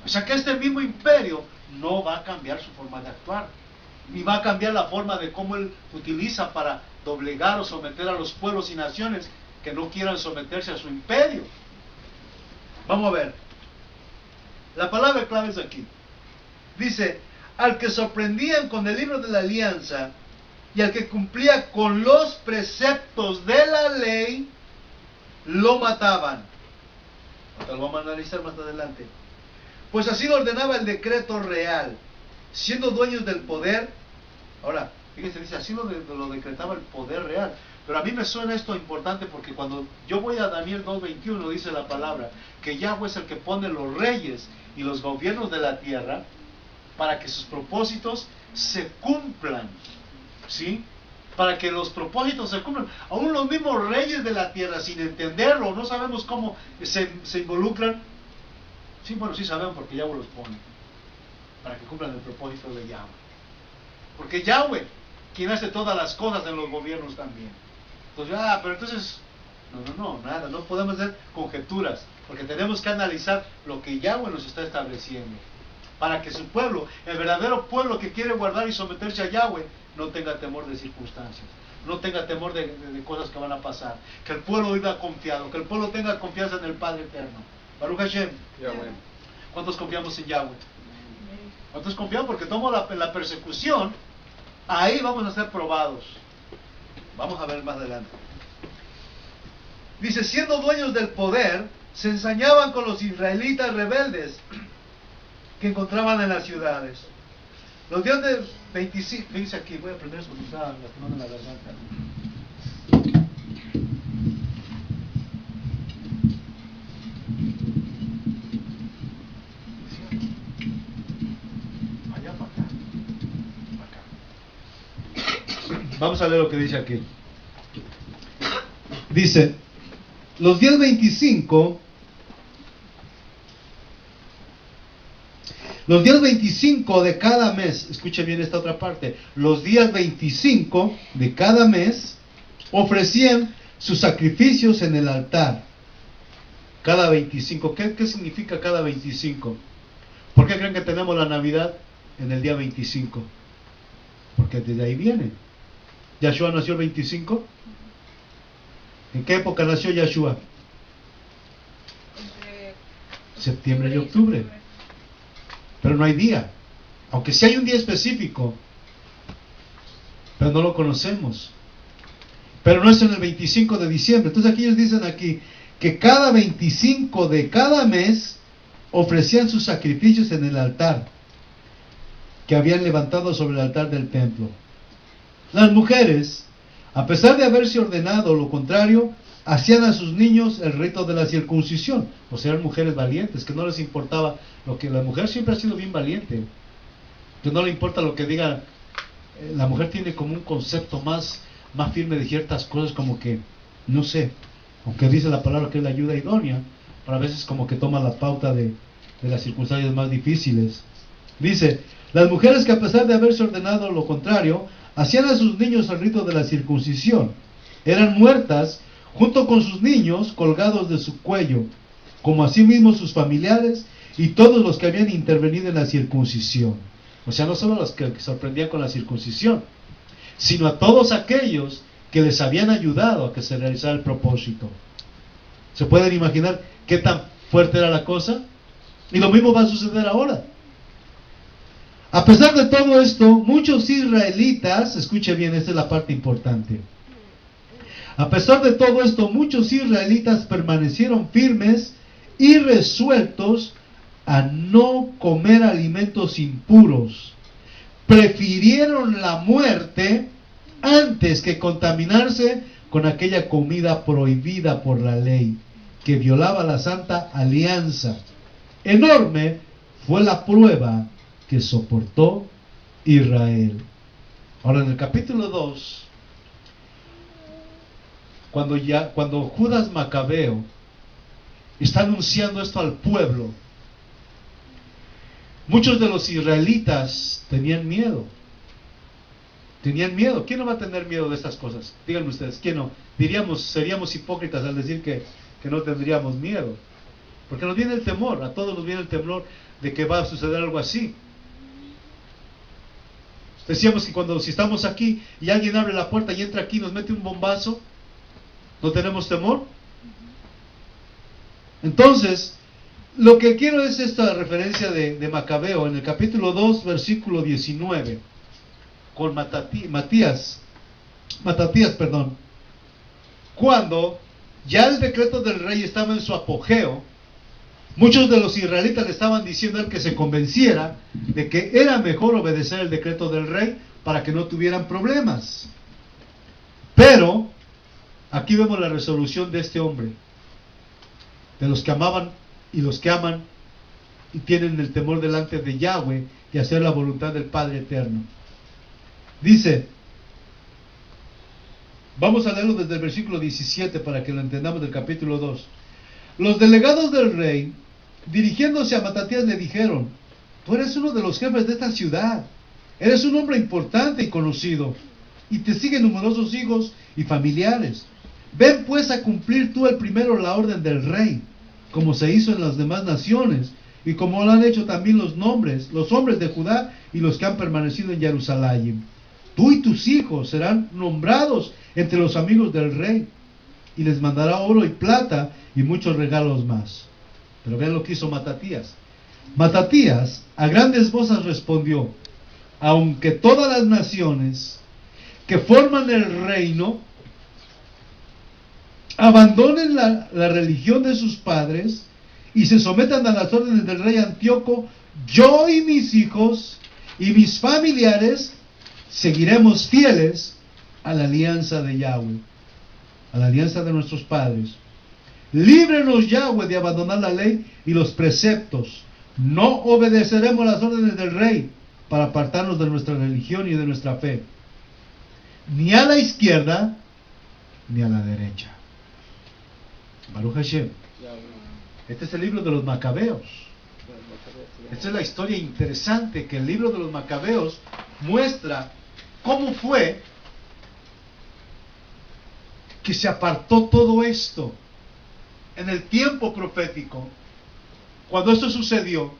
O sea que este mismo imperio no va a cambiar su forma de actuar, ni va a cambiar la forma de cómo él utiliza para doblegar o someter a los pueblos y naciones que no quieran someterse a su imperio. Vamos a ver. La palabra clave es aquí. Dice, al que sorprendían con el libro de la alianza y al que cumplía con los preceptos de la ley, lo mataban. Lo vamos a analizar más adelante. Pues así lo ordenaba el decreto real, siendo dueños del poder. Ahora, fíjense, dice, así lo decretaba el poder real. Pero a mí me suena esto importante porque cuando yo voy a Daniel 2:21 dice la palabra que Yahweh es el que pone los reyes y los gobiernos de la tierra para que sus propósitos se cumplan, ¿sí? Para que los propósitos se cumplan. Aún los mismos reyes de la tierra, sin entenderlo, no sabemos cómo se involucran. Sí, bueno, sí sabemos porque Yahweh los pone para que cumplan el propósito de Yahweh. Porque Yahweh, quien hace todas las cosas en los gobiernos también. Entonces, pero entonces, nada, no podemos hacer conjeturas, porque tenemos que analizar lo que Yahweh nos está estableciendo, para que su pueblo, el verdadero pueblo que quiere guardar y someterse a Yahweh, no tenga temor de circunstancias, no tenga temor de cosas que van a pasar, que el pueblo viva confiado, que el pueblo tenga confianza en el Padre Eterno. Baruch Hashem. Yahweh. ¿Cuántos confiamos en Yahweh? ¿Cuántos confiamos? Porque tomo la persecución, ahí vamos a ser probados. Vamos a ver más adelante. Dice, siendo dueños del poder, se ensañaban con los israelitas rebeldes que encontraban en las ciudades. Los días de 25, fíjense aquí, voy a aprender eso porque está lastimando la garganta. Vamos a leer lo que dice aquí. Dice, los días 25 Los días 25 de cada mes, escuche bien esta otra parte, los días 25 de cada mes ofrecían sus sacrificios en el altar. Cada 25. ¿Qué significa cada 25? ¿Por qué creen que tenemos la Navidad en el día 25? Porque desde ahí viene. ¿Yahshua nació el 25? ¿En qué época nació Yahshua? Septiembre y octubre. Pero no hay día. Aunque sí hay un día específico, pero no lo conocemos. Pero no es en el 25 de diciembre. Entonces aquí ellos dicen aquí que cada 25 de cada mes ofrecían sus sacrificios en el altar que habían levantado sobre el altar del templo. Las mujeres, a pesar de haberse ordenado lo contrario, hacían a sus niños el rito de la circuncisión. O sea, eran mujeres valientes, que no les importaba lo que... La mujer siempre ha sido bien valiente, que no le importa lo que diga. La mujer tiene como un concepto más firme de ciertas cosas, como que, no sé, aunque dice la palabra que es la ayuda idónea, pero a veces como que toma la pauta de las circunstancias más difíciles. Dice, las mujeres que a pesar de haberse ordenado lo contrario, hacían a sus niños el rito de la circuncisión. Eran muertas junto con sus niños colgados de su cuello, como asimismo sus familiares y todos los que habían intervenido en la circuncisión. O sea, no solo los que sorprendían con la circuncisión, sino a todos aquellos que les habían ayudado a que se realizara el propósito. ¿Se pueden imaginar qué tan fuerte era la cosa? Y lo mismo va a suceder ahora. A pesar de todo esto, muchos israelitas, escuche bien, esta es la parte importante. A pesar de todo esto, muchos israelitas permanecieron firmes y resueltos a no comer alimentos impuros. Prefirieron la muerte antes que contaminarse con aquella comida prohibida por la ley, que violaba la santa alianza. Enorme fue la prueba que soportó Israel. Ahora en el capítulo 2, cuando Judas Macabeo está anunciando esto al pueblo, muchos de los israelitas tenían miedo. Tenían miedo. ¿Quién no va a tener miedo de estas cosas? Díganme ustedes, ¿quién no? Seríamos hipócritas al decir que no tendríamos miedo. Porque nos viene el temor, a todos nos viene el temor de que va a suceder algo así. Decíamos que si estamos aquí y alguien abre la puerta y entra aquí y nos mete un bombazo, ¿no tenemos temor? Entonces, lo que quiero es esta referencia de Macabeo en el capítulo 2, versículo 19, con Matatías, cuando ya el decreto del rey estaba en su apogeo. Muchos de los israelitas le estaban diciendo a él que se convenciera de que era mejor obedecer el decreto del rey para que no tuvieran problemas. Pero aquí vemos la resolución de este hombre, de los que amaban y los que aman y tienen el temor delante de Yahweh y hacer la voluntad del Padre Eterno. Dice, vamos a leerlo desde el versículo 17 para que lo entendamos del capítulo 2. Los delegados del rey, dirigiéndose a Matatías, le dijeron: tú eres uno de los jefes de esta ciudad, eres un hombre importante y conocido, y te siguen numerosos hijos y familiares. Ven pues a cumplir tú el primero la orden del rey, como se hizo en las demás naciones, y como lo han hecho también los hombres de Judá y los que han permanecido en Jerusalén. Tú y tus hijos serán nombrados entre los amigos del rey, y les mandará oro y plata y muchos regalos más. Pero vean lo que hizo Matatías. Matatías a grandes voces respondió: aunque todas las naciones que forman el reino abandonen la religión de sus padres y se sometan a las órdenes del rey Antíoco, yo y mis hijos y mis familiares seguiremos fieles a la alianza de Yahweh, a la alianza de nuestros padres. Líbrenos, Yahweh, de abandonar la ley y los preceptos. No obedeceremos las órdenes del rey para apartarnos de nuestra religión y de nuestra fe, ni a la izquierda ni a la derecha. Baruch Hashem. Este es el libro de los Macabeos. Esta es la historia interesante que el libro de los Macabeos muestra cómo fue que se apartó todo esto en el tiempo profético. Cuando esto sucedió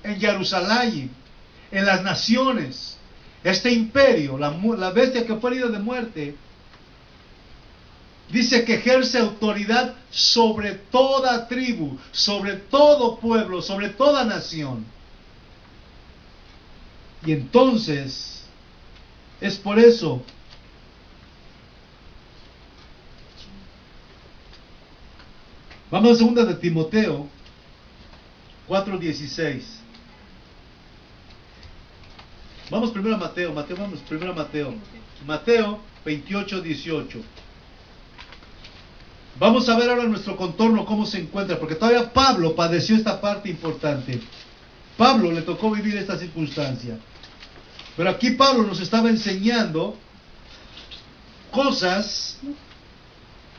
en Jerusalén, en las naciones, este imperio, la bestia que fue herida de muerte, dice que ejerce autoridad sobre toda tribu, sobre todo pueblo, sobre toda nación. Y entonces, es por eso vamos a 2 de Timoteo 4:16. Vamos primero a Mateo. Mateo 28:18. Vamos a ver ahora nuestro contorno, cómo se encuentra, porque todavía Pablo padeció esta parte importante. Pablo le tocó vivir esta circunstancia. Pero aquí Pablo nos estaba enseñando cosas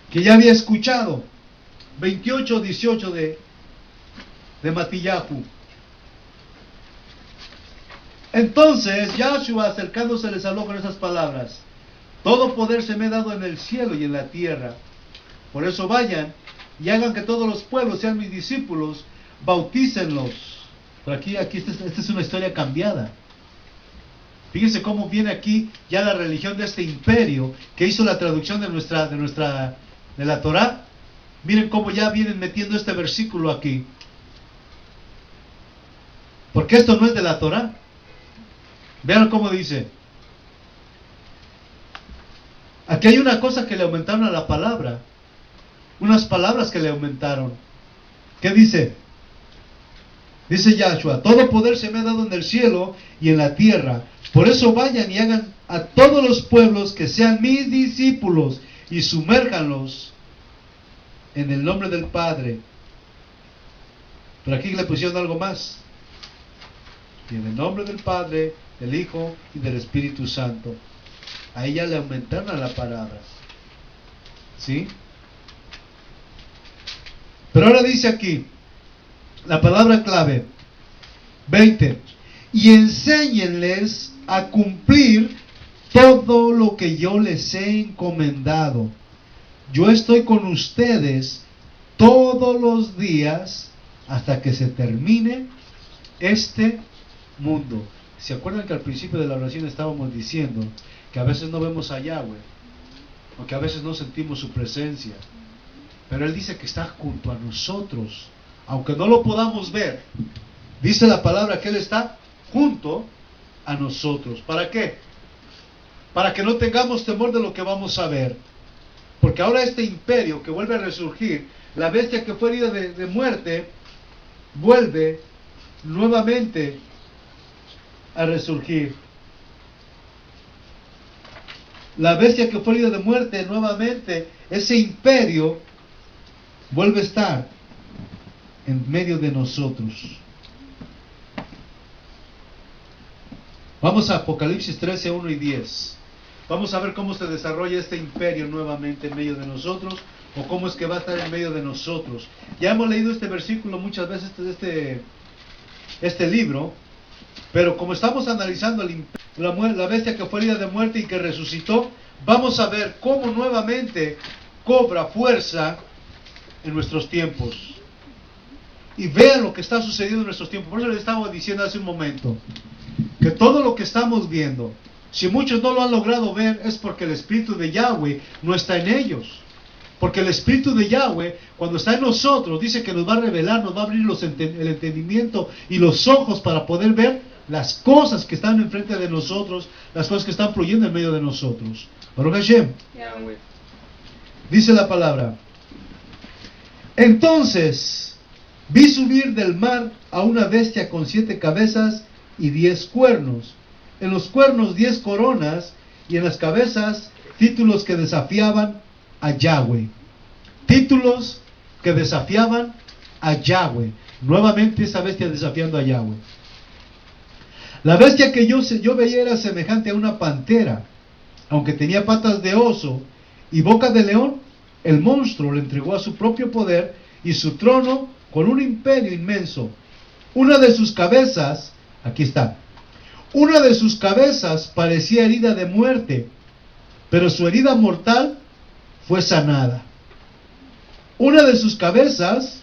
que ya había escuchado. 28:18 de Matillahu. Entonces Yahshua, acercándose, les habló con esas palabras: todo poder se me ha dado en el cielo y en la tierra. Por eso vayan y hagan que todos los pueblos sean mis discípulos, bautícenlos. Pero aquí esta es una historia cambiada. Fíjense cómo viene aquí ya la religión de este imperio que hizo la traducción de la Torá. Miren cómo ya vienen metiendo este versículo aquí. Porque esto no es de la Torá. Vean cómo dice. Aquí hay una cosa que le aumentaron a la palabra. Unas palabras que le aumentaron. ¿Qué dice? Dice Yahshua: todo poder se me ha dado en el cielo y en la tierra. Por eso vayan y hagan a todos los pueblos que sean mis discípulos y sumérjanlos en el nombre del Padre. Pero aquí le pusieron algo más. Y en el nombre del Padre, del Hijo y del Espíritu Santo. Ahí ya le aumentaron a la palabra. ¿Sí? Pero ahora dice aquí, la palabra clave, 20. Y enséñenles a cumplir todo lo que yo les he encomendado. Yo estoy con ustedes todos los días hasta que se termine este mundo. ¿Se acuerdan que al principio de la oración estábamos diciendo que a veces no vemos a Yahweh, o que a veces no sentimos su presencia? Pero Él dice que está junto a nosotros, aunque no lo podamos ver. Dice la palabra que Él está junto a nosotros. ¿Para qué? Para que no tengamos temor de lo que vamos a ver. Porque ahora este imperio que vuelve a resurgir, la bestia que fue herida de muerte, vuelve nuevamente a resurgir. La bestia que fue herida de muerte, nuevamente, ese imperio vuelve a estar en medio de nosotros. Vamos a Apocalipsis 13, 1 y 10. Vamos a ver cómo se desarrolla este imperio nuevamente en medio de nosotros, o cómo es que va a estar en medio de nosotros. Ya hemos leído este versículo muchas veces de este libro, pero como estamos analizando la bestia que fue herida de muerte y que resucitó, vamos a ver cómo nuevamente cobra fuerza en nuestros tiempos. Y vean lo que está sucediendo en nuestros tiempos. Por eso les estaba diciendo hace un momento que todo lo que estamos viendo, si muchos no lo han logrado ver, es porque el Espíritu de Yahweh no está en ellos. Porque el Espíritu de Yahweh, cuando está en nosotros, dice que nos va a revelar, nos va a abrir el entendimiento y los ojos para poder ver las cosas que están enfrente de nosotros, las cosas que están fluyendo en medio de nosotros. Baruch Hashem. Dice la palabra: entonces vi subir del mar a una bestia con 7 cabezas y 10 cuernos. En los cuernos 10 coronas y en las cabezas títulos que desafiaban a Yahweh. Títulos que desafiaban a Yahweh. Nuevamente esa bestia desafiando a Yahweh. La bestia que yo veía era semejante a una pantera, aunque tenía patas de oso y boca de león. El monstruo le entregó a su propio poder y su trono con un imperio inmenso. Una de sus cabezas, aquí está, una de sus cabezas parecía herida de muerte, pero su herida mortal fue sanada. Una de sus cabezas,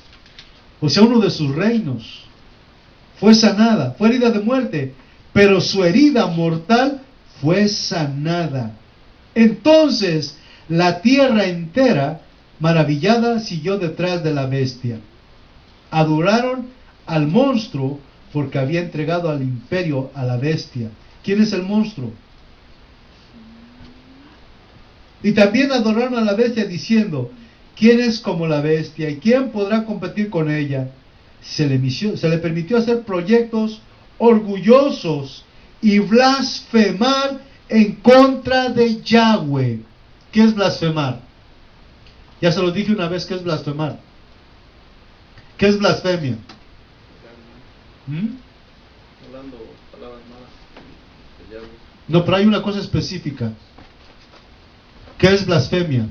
o sea, uno de sus reinos, fue sanada, fue herida de muerte, pero su herida mortal fue sanada. Entonces la tierra entera, maravillada, siguió detrás de la bestia. Adoraron al monstruo porque había entregado al imperio a la bestia. ¿Quién es el monstruo? Y también adoraron a la bestia diciendo: ¿quién es como la bestia y quién podrá competir con ella? Se le permitió hacer proyectos orgullosos y blasfemar en contra de Yahweh. ¿Qué es blasfemar? Ya se lo dije una vez, ¿qué es blasfemar? ¿Qué es blasfemia? Hablando palabras malas de Yahweh. No, pero hay una cosa específica. ¿Qué es blasfemia?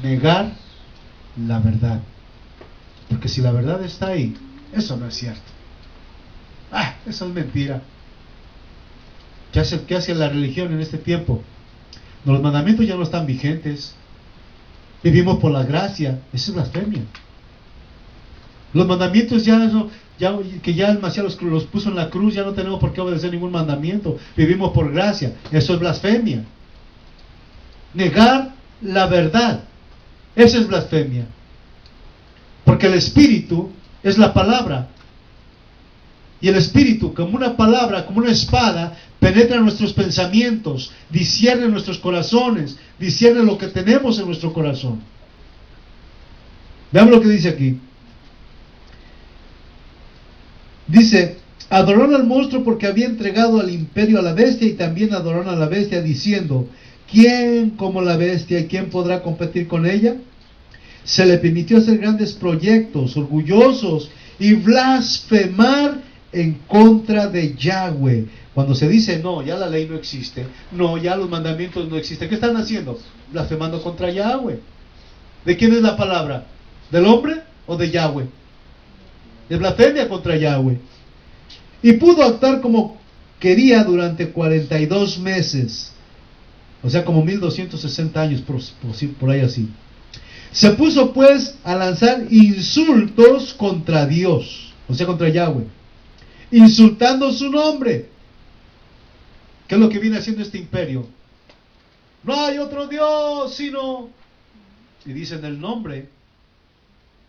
Negar la verdad. Porque si la verdad está ahí, eso no es cierto. Eso es mentira. ¿Qué hace la religión en este tiempo? Los mandamientos ya no están vigentes. Vivimos por la gracia. Eso es blasfemia. Los mandamientos que ya el Mesías los puso en la cruz, ya no tenemos por qué obedecer ningún mandamiento. Vivimos por gracia. Eso es blasfemia. Negar la verdad. Eso es blasfemia. Porque el Espíritu es la palabra. Y el Espíritu, como una palabra, como una espada, penetra en nuestros pensamientos, discierne nuestros corazones, discierne lo que tenemos en nuestro corazón. Veamos lo que dice aquí. Dice: adoraron al monstruo porque había entregado al imperio a la bestia, y también adoraron a la bestia diciendo: ¿quién como la bestia y quién podrá competir con ella? Se le permitió hacer grandes proyectos orgullosos y blasfemar en contra de Yahweh. Cuando se dice no, ya la ley no existe, no, ya los mandamientos no existen, ¿qué están haciendo? Blasfemando contra Yahweh. ¿De quién es la palabra? ¿Del hombre o de Yahweh? De blasfemia contra Yahweh. Y pudo actuar como quería durante 42 meses, o sea, como 1260 años, por ahí así. Se puso pues a lanzar insultos contra Dios, o sea, contra Yahweh, insultando su nombre. ¿Qué es lo que viene haciendo este imperio? No hay otro Dios sino... Y dicen el nombre.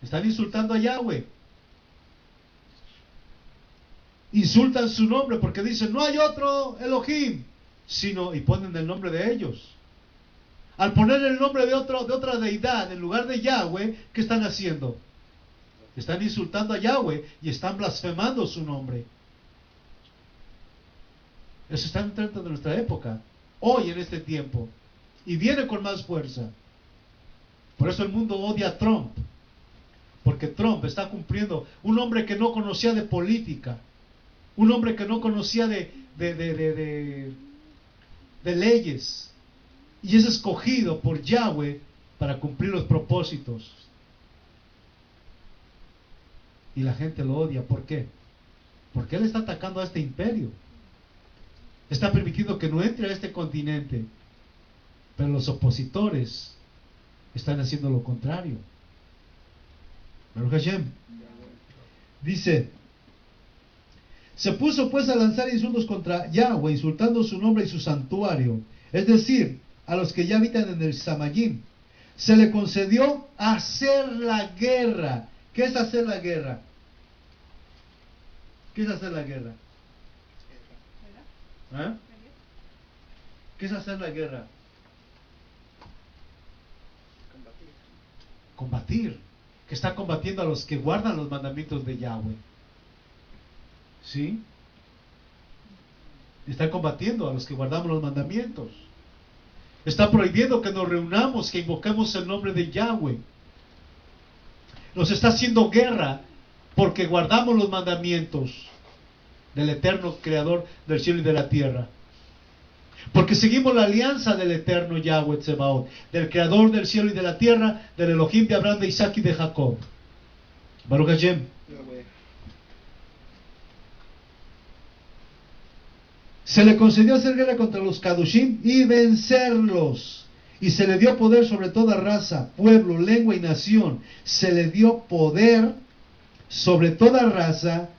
Están insultando a Yahweh. Insultan su nombre porque dicen no hay otro Elohim sino, y ponen el nombre de ellos. Al poner el nombre de otra deidad en lugar de Yahweh, ¿qué están haciendo? Están insultando a Yahweh y están blasfemando su nombre. Eso está dentro de nuestra época, hoy en este tiempo, y viene con más fuerza. Por eso el mundo odia a Trump, porque Trump está cumpliendo, un hombre que no conocía de política, un hombre que no conocía de leyes, y es escogido por Yahweh para cumplir los propósitos. Y la gente lo odia. ¿Por qué? Porque él está atacando a este imperio. Está permitiendo que no entre a este continente. Pero los opositores están haciendo lo contrario. Baruch Hashem. Dice: se puso pues a lanzar insultos contra Yahweh, insultando su nombre y su santuario, es decir, a los que ya habitan en el Samayim. Se le concedió hacer la guerra. ¿Qué es hacer la guerra? ¿Qué es hacer la guerra? ¿Eh? ¿Qué es hacer la guerra? Combatir. Que está combatiendo a los que guardan los mandamientos de Yahweh. ¿Sí? Está combatiendo a los que guardamos los mandamientos. Está prohibiendo que nos reunamos, que invoquemos el nombre de Yahweh. Nos está haciendo guerra porque guardamos los mandamientos del eterno creador del cielo y de la tierra. Porque seguimos la alianza del eterno Yahweh Tsebaot, del creador del cielo y de la tierra, del Elohim de Abraham, de Isaac y de Jacob. Baruch Hashem. Yahweh. Se le concedió hacer guerra contra los Kadushim y vencerlos. Y se le dio poder sobre toda raza, pueblo, lengua y nación. Se le dio poder sobre toda raza,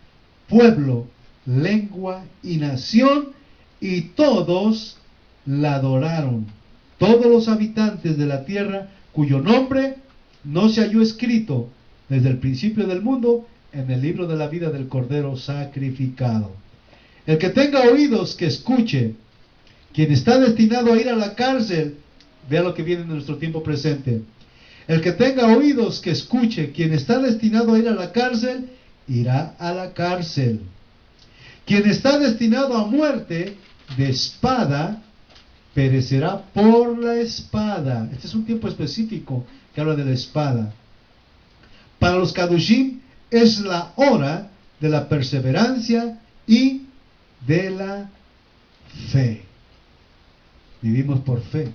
pueblo, lengua y nación. Y todos la adoraron. Todos los habitantes de la tierra cuyo nombre no se halló escrito desde el principio del mundo en el libro de la vida del Cordero sacrificado. El que tenga oídos, que escuche. Quien está destinado a ir a la cárcel, vea lo que viene en nuestro tiempo presente. El que tenga oídos, que escuche. Quien está destinado a ir a la cárcel, irá a la cárcel. Quien está destinado a muerte, de espada, perecerá por la espada. Este es un tiempo específico que habla de la espada. Para los Kadushim es la hora de la perseverancia y de la fe. Vivimos por fe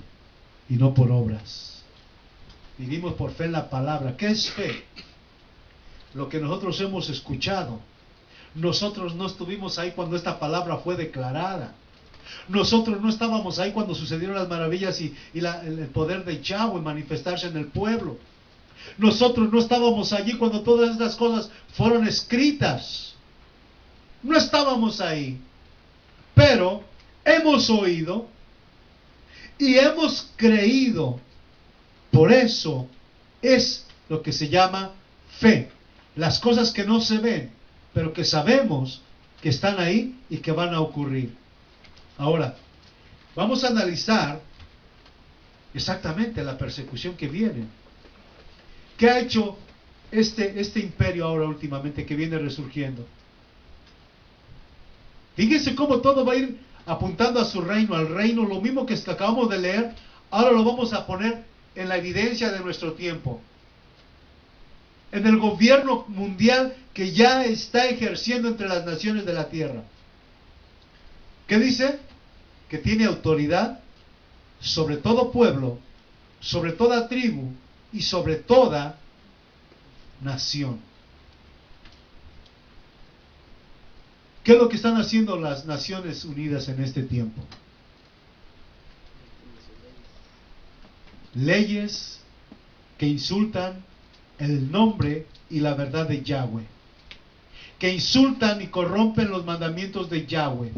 y no por obras. Vivimos por fe en la palabra. ¿Qué es fe? Lo que nosotros hemos escuchado. Nosotros no estuvimos ahí cuando esta palabra fue declarada. Nosotros no estábamos ahí cuando sucedieron las maravillas y el poder de Yahweh manifestarse en el pueblo. Nosotros no estábamos allí cuando todas estas cosas fueron escritas. No estábamos ahí. Pero hemos oído y hemos creído. Por eso es lo que se llama fe. Las cosas que no se ven, pero que sabemos que están ahí y que van a ocurrir. Ahora, vamos a analizar exactamente la persecución que viene. ¿Qué ha hecho este imperio ahora últimamente que viene resurgiendo? Fíjense cómo todo va a ir apuntando a su reino, al reino, lo mismo que acabamos de leer, ahora lo vamos a poner en la evidencia de nuestro tiempo. En el gobierno mundial que ya está ejerciendo entre las naciones de la tierra. ¿Qué dice? Que tiene autoridad sobre todo pueblo, sobre toda tribu y sobre toda nación. ¿Qué es lo que están haciendo las Naciones Unidas en este tiempo? Leyes que insultan el nombre y la verdad de Yahweh, que insultan y corrompen los mandamientos de Yahweh,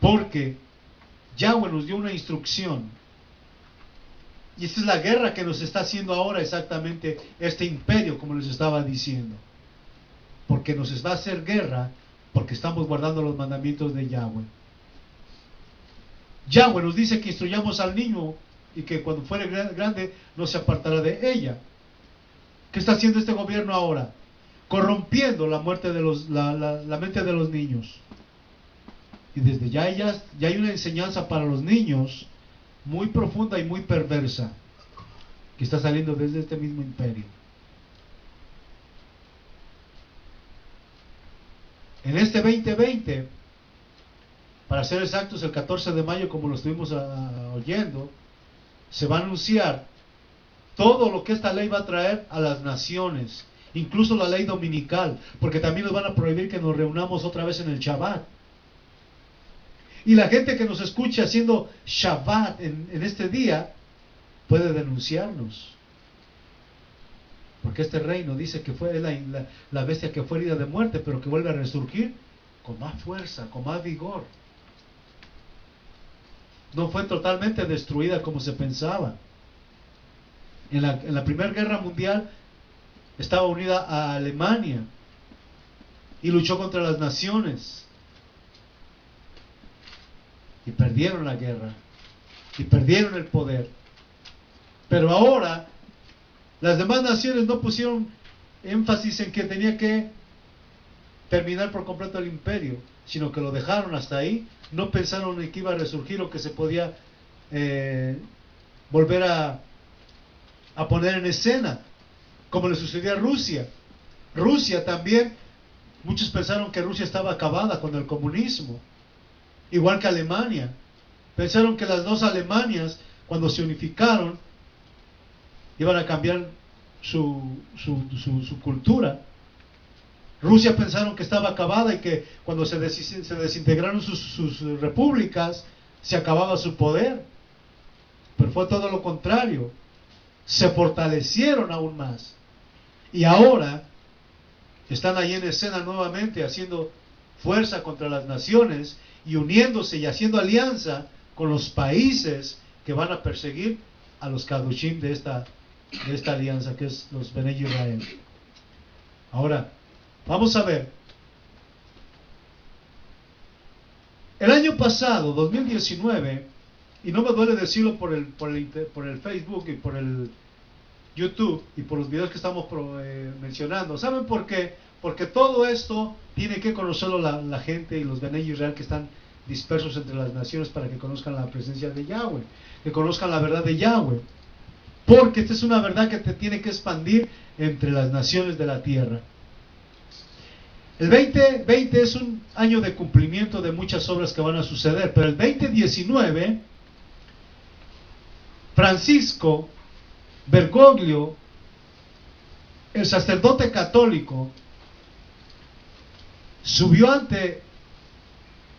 porque Yahweh nos dio una instrucción. Y esta es la guerra que nos está haciendo ahora exactamente este imperio, como les estaba diciendo. Porque nos va a hacer guerra porque estamos guardando los mandamientos de Yahweh. Yahweh nos dice que instruyamos al niño y que cuando fuere grande no se apartará de ella. ¿Qué está haciendo este gobierno ahora? Corrompiendo la mente de los niños. Y desde ya hay una enseñanza para los niños muy profunda y muy perversa que está saliendo desde este mismo imperio. En este 2020, para ser exactos, el 14 de mayo, como lo estuvimos oyendo, se va a anunciar todo lo que esta ley va a traer a las naciones, incluso la ley dominical, porque también nos van a prohibir que nos reunamos otra vez en el Shabbat. Y la gente que nos escuche haciendo Shabbat en este día puede denunciarnos. Porque este reino dice que fue la bestia que fue herida de muerte, pero que vuelve a resurgir con más fuerza, con más vigor. No fue totalmente destruida como se pensaba. En la Primera Guerra Mundial estaba unida a Alemania y luchó contra las naciones. Y perdieron la guerra. Y perdieron el poder. Pero ahora las demás naciones no pusieron énfasis en que tenía que terminar por completo el imperio, sino que lo dejaron hasta ahí. No pensaron en que iba a resurgir o que se podía volver a poner en escena, como le sucedió a Rusia. Rusia también, muchos pensaron que Rusia estaba acabada con el comunismo, igual que Alemania. Pensaron que las dos Alemanias, cuando se unificaron, iban a cambiar su cultura. Rusia pensaron que estaba acabada y que cuando se desintegraron sus repúblicas se acababa su poder, pero fue todo lo contrario, se fortalecieron aún más y ahora están ahí en escena nuevamente haciendo fuerza contra las naciones y uniéndose y haciendo alianza con los países que van a perseguir a los Kadushim de esta alianza, que es los Bnei Israel. Ahora, vamos a ver. El año pasado, 2019, y no me duele decirlo por el Facebook y por el YouTube y por los videos que estamos mencionando. ¿Saben por qué? Porque todo esto tiene que conocerlo la gente y los Bnei Israel que están dispersos entre las naciones, para que conozcan la presencia de Yahweh, que conozcan la verdad de Yahweh. Porque esta es una verdad que te tiene que expandir entre las naciones de la tierra. El 2020 es un año de cumplimiento de muchas obras que van a suceder, pero el 2019, Francisco Bergoglio, el sacerdote católico, subió ante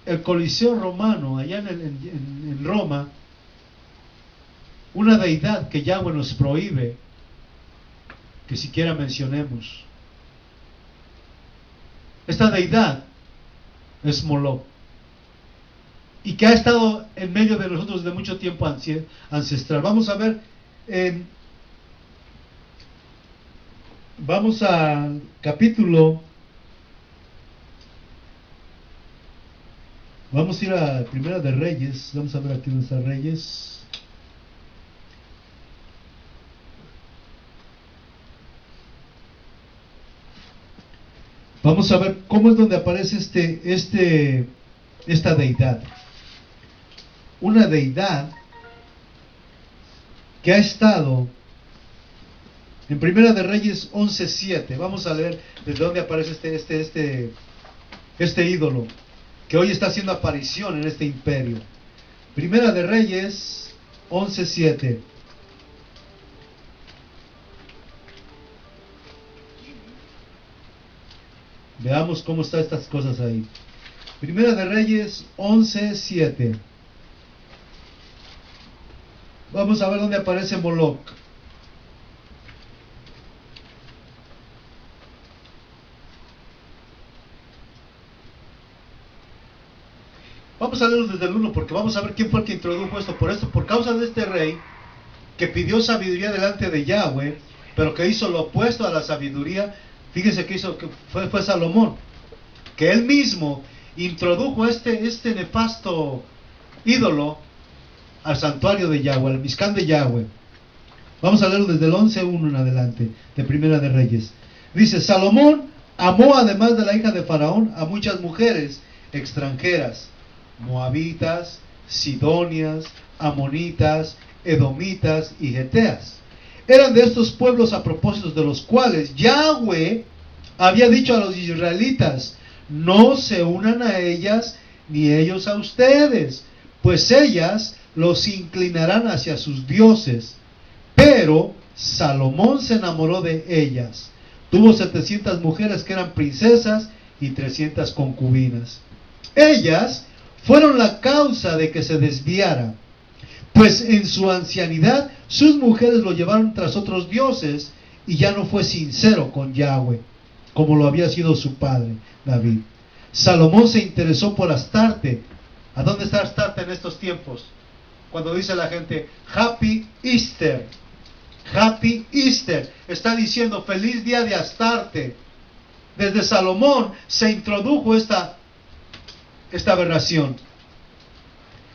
el Coliseo romano, allá en Roma, una deidad que Yahweh nos prohíbe que siquiera mencionemos. Esta deidad es Moloch, y que ha estado en medio de nosotros de mucho tiempo ancestral. Vamos a ver, vamos al capítulo, vamos a ir a Primera de Reyes. Vamos a ver aquí dónde está Reyes. Vamos a ver cómo es donde aparece esta deidad. Una deidad que ha estado en Primera de Reyes 11:7. Vamos a leer desde dónde aparece este ídolo que hoy está haciendo aparición en este imperio. Primera de Reyes 11:7. Veamos cómo están estas cosas ahí. Primera de Reyes 11:7. Vamos a ver dónde aparece Moloch. Vamos a leerlo desde el 1, porque vamos a ver quién fue el que introdujo esto. Por causa de este rey que pidió sabiduría delante de Yahweh, pero que hizo lo opuesto a la sabiduría. Fíjense que fue Salomón, que él mismo introdujo este nefasto ídolo al santuario de Yahweh, al Mishkan de Yahweh. Vamos a leerlo desde el 11:1 en adelante, de Primera de Reyes. Dice: Salomón amó, además de la hija de Faraón, a muchas mujeres extranjeras, moabitas, sidonias, amonitas, edomitas y geteas. Eran de estos pueblos a propósito de los cuales Yahweh había dicho a los israelitas: no se unan a ellas ni ellos a ustedes, pues ellas los inclinarán hacia sus dioses. Pero Salomón se enamoró de ellas. Tuvo 700 mujeres que eran princesas y 300 concubinas. Ellas fueron la causa de que se desviara, pues en su ancianidad sus mujeres lo llevaron tras otros dioses, y ya no fue sincero con Yahweh, como lo había sido su padre, David. Salomón se interesó por Astarte. ¿A dónde está Astarte en estos tiempos? Cuando dice la gente, Happy Easter. Happy Easter. Está diciendo, feliz día de Astarte. Desde Salomón se introdujo esta aberración.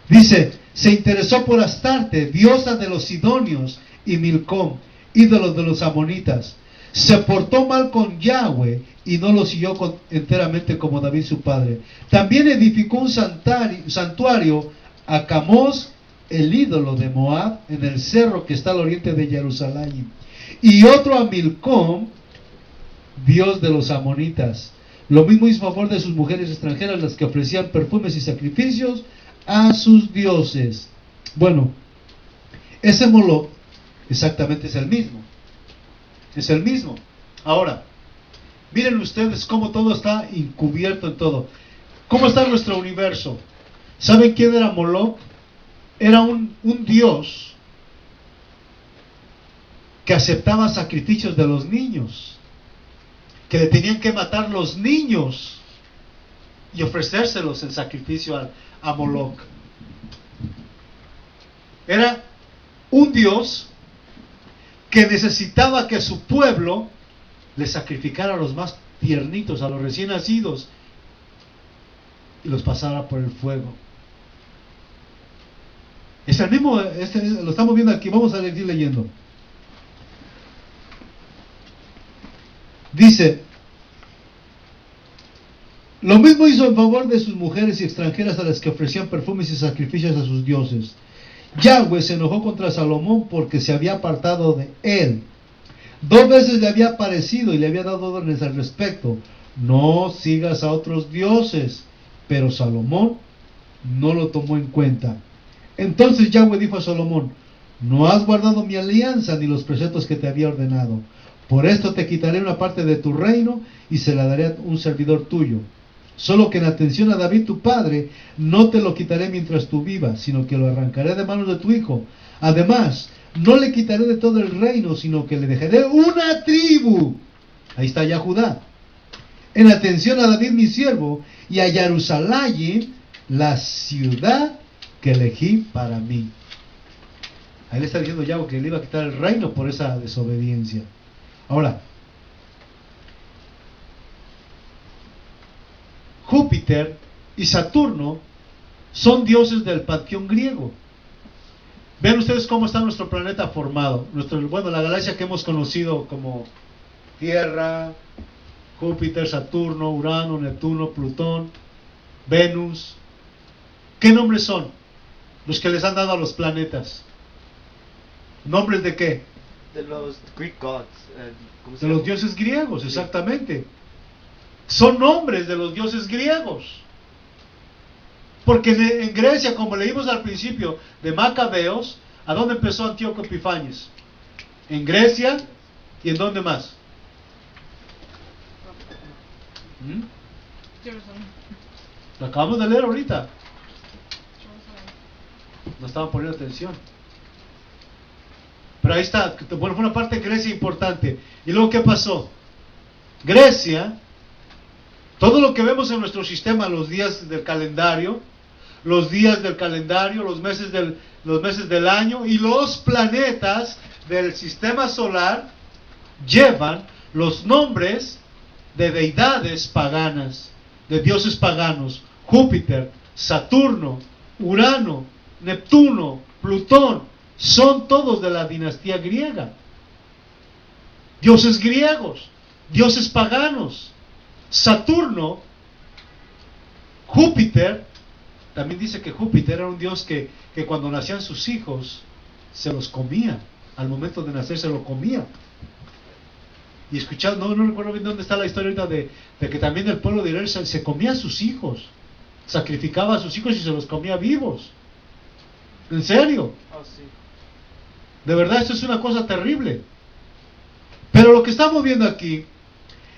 Dice, se interesó por Astarte, diosa de los sidonios, y Milcom, ídolo de los amonitas. Se portó mal con Yahweh y no lo siguió enteramente como David su padre. También edificó un santuario a Camos, el ídolo de Moab, en el cerro que está al oriente de Jerusalén, y otro a Milcom, dios de los amonitas. Lo mismo hizo a favor de sus mujeres extranjeras, las que ofrecían perfumes y sacrificios a sus dioses. Bueno, ese Moloch exactamente es el mismo. Es el mismo. Ahora, miren ustedes cómo todo está encubierto en todo. ¿Cómo está nuestro universo? ¿Saben quién era Moloch? Era un dios que aceptaba sacrificios de los niños, que le tenían que matar los niños y ofrecérselos en sacrificio a Moloch. Era un dios que necesitaba que su pueblo le sacrificara a los más tiernitos, a los recién nacidos, y los pasara por el fuego. Es el mismo, lo estamos viendo aquí, vamos a seguir leyendo. Dice, lo mismo hizo en favor de sus mujeres y extranjeras a las que ofrecían perfumes y sacrificios a sus dioses. Yahweh se enojó contra Salomón porque se había apartado de él. 2 veces le había aparecido y le había dado órdenes al respecto. No sigas a otros dioses. Pero Salomón no lo tomó en cuenta. Entonces Yahweh dijo a Salomón, no has guardado mi alianza ni los preceptos que te había ordenado. Por esto te quitaré una parte de tu reino y se la daré a un servidor tuyo. Solo que en atención a David tu padre, no te lo quitaré mientras tú vivas, sino que lo arrancaré de manos de tu hijo. Además, no le quitaré de todo el reino, sino que le dejaré una tribu. Ahí está ya Judá. En atención a David mi siervo, y a Jerusalén, la ciudad que elegí para mí. Ahí le está diciendo Yahweh que le iba a quitar el reino por esa desobediencia. Ahora, Júpiter y Saturno son dioses del panteón griego. Vean ustedes cómo está nuestro planeta formado. La galaxia que hemos conocido como Tierra, Júpiter, Saturno, Urano, Neptuno, Plutón, Venus. ¿Qué nombres son los que les han dado a los planetas? ¿Nombres de qué? De los Greek gods. De los dioses griegos, exactamente. Son nombres de los dioses griegos. Porque en Grecia, como leímos al principio de Macabeos, ¿a dónde empezó Antíoco Epifanes? En Grecia. ¿Y en dónde más? Jerusalén. Lo acabamos de leer ahorita. No estaban poniendo atención. Pero ahí está. Bueno, fue una parte de Grecia importante. ¿Y luego qué pasó? Grecia, todo lo que vemos en nuestro sistema, los días del calendario, los meses del año y los planetas del sistema solar llevan los nombres de deidades paganas, de dioses paganos. Júpiter, Saturno, Urano, Neptuno, Plutón, son todos de la dinastía griega. Dioses griegos, dioses paganos. Saturno, Júpiter, también dice que Júpiter era un dios que cuando nacían sus hijos se los comía. Al momento de nacer se lo comía. Y escuchando, no recuerdo bien dónde está la historia ahorita de que también el pueblo de Israel se comía a sus hijos. Sacrificaba a sus hijos y se los comía vivos. ¿En serio? Oh, sí. De verdad, esto es una cosa terrible. Pero lo que estamos viendo aquí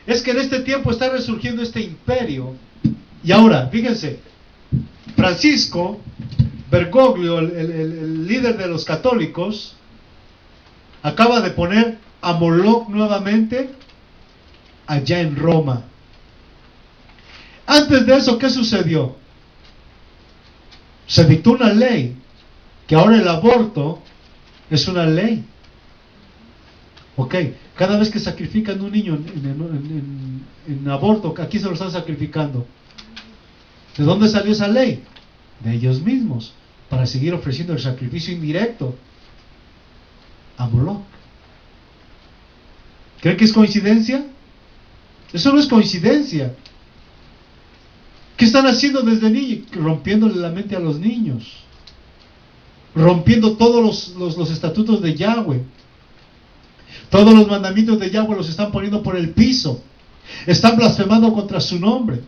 es que en este tiempo está resurgiendo este imperio. Y ahora, fíjense, Francisco Bergoglio, el líder de los católicos, acaba de poner a Moloch nuevamente allá en Roma. Antes de eso, ¿qué sucedió? Se dictó una ley, que ahora el aborto es una ley. Ok, cada vez que sacrifican un niño en aborto, ¿a quién se lo están sacrificando? ¿De dónde salió esa ley? De ellos mismos, para seguir ofreciendo el sacrificio indirecto a Moloch. ¿Creen que es coincidencia? Eso no es coincidencia. ¿Qué están haciendo desde niños? Rompiéndole la mente a los niños, rompiendo todos los estatutos de Yahweh. Todos los mandamientos de Yahweh los están poniendo por el piso. Están blasfemando contra su nombre.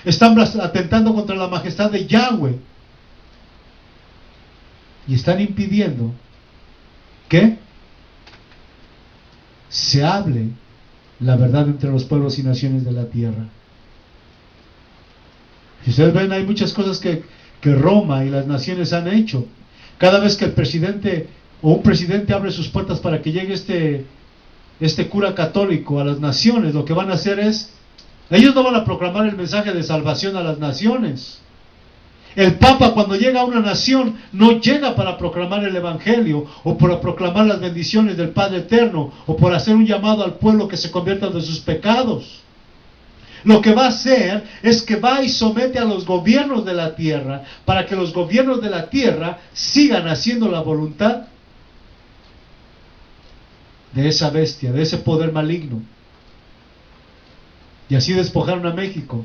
Están atentando contra la majestad de Yahweh. Y están impidiendo que se se hable la verdad entre los pueblos y naciones de la tierra. Si ustedes ven, hay muchas cosas que Roma y las naciones han hecho. Cada vez que el presidente o un presidente abre sus puertas para que llegue este cura católico a las naciones, lo que van a hacer es, ellos no van a proclamar el mensaje de salvación a las naciones. El Papa, cuando llega a una nación, no llega para proclamar el Evangelio o para proclamar las bendiciones del Padre Eterno o por hacer un llamado al pueblo que se convierta de sus pecados. Lo que va a hacer es que va y somete a los gobiernos de la tierra para que los gobiernos de la tierra sigan haciendo la voluntad de esa bestia, de ese poder maligno. Y así despojaron a México,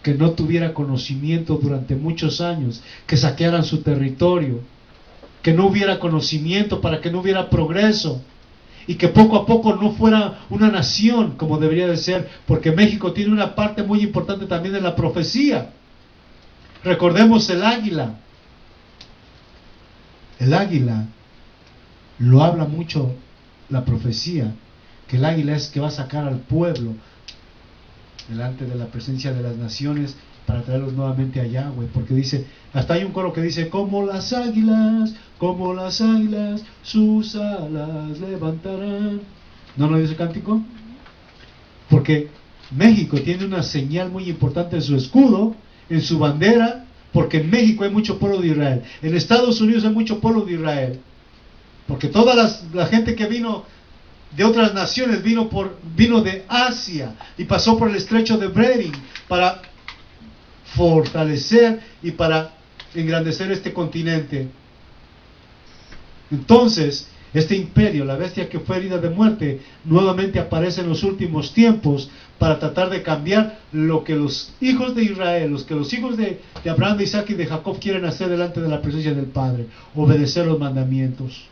que no tuviera conocimiento durante muchos años, que saquearan su territorio, que no hubiera conocimiento para que no hubiera progreso, y que poco a poco no fuera una nación como debería de ser, porque México tiene una parte muy importante también en la profecía. Recordemos el águila. El águila lo habla mucho la profecía, que el águila es que va a sacar al pueblo delante de la presencia de las naciones para traerlos nuevamente a Yahweh, porque dice, hasta hay un coro que dice, como las águilas, sus alas levantarán. ¿No lo dice el cántico? Porque México tiene una señal muy importante en su escudo, en su bandera, porque en México hay mucho pueblo de Israel, en Estados Unidos hay mucho pueblo de Israel, porque toda la gente que vino de otras naciones vino de Asia y pasó por el estrecho de Bering para fortalecer y para engrandecer este continente. Entonces, este imperio, la bestia que fue herida de muerte, nuevamente aparece en los últimos tiempos para tratar de cambiar lo que los hijos de Israel, los hijos de Abraham, de Isaac y de Jacob quieren hacer delante de la presencia del Padre, obedecer los mandamientos.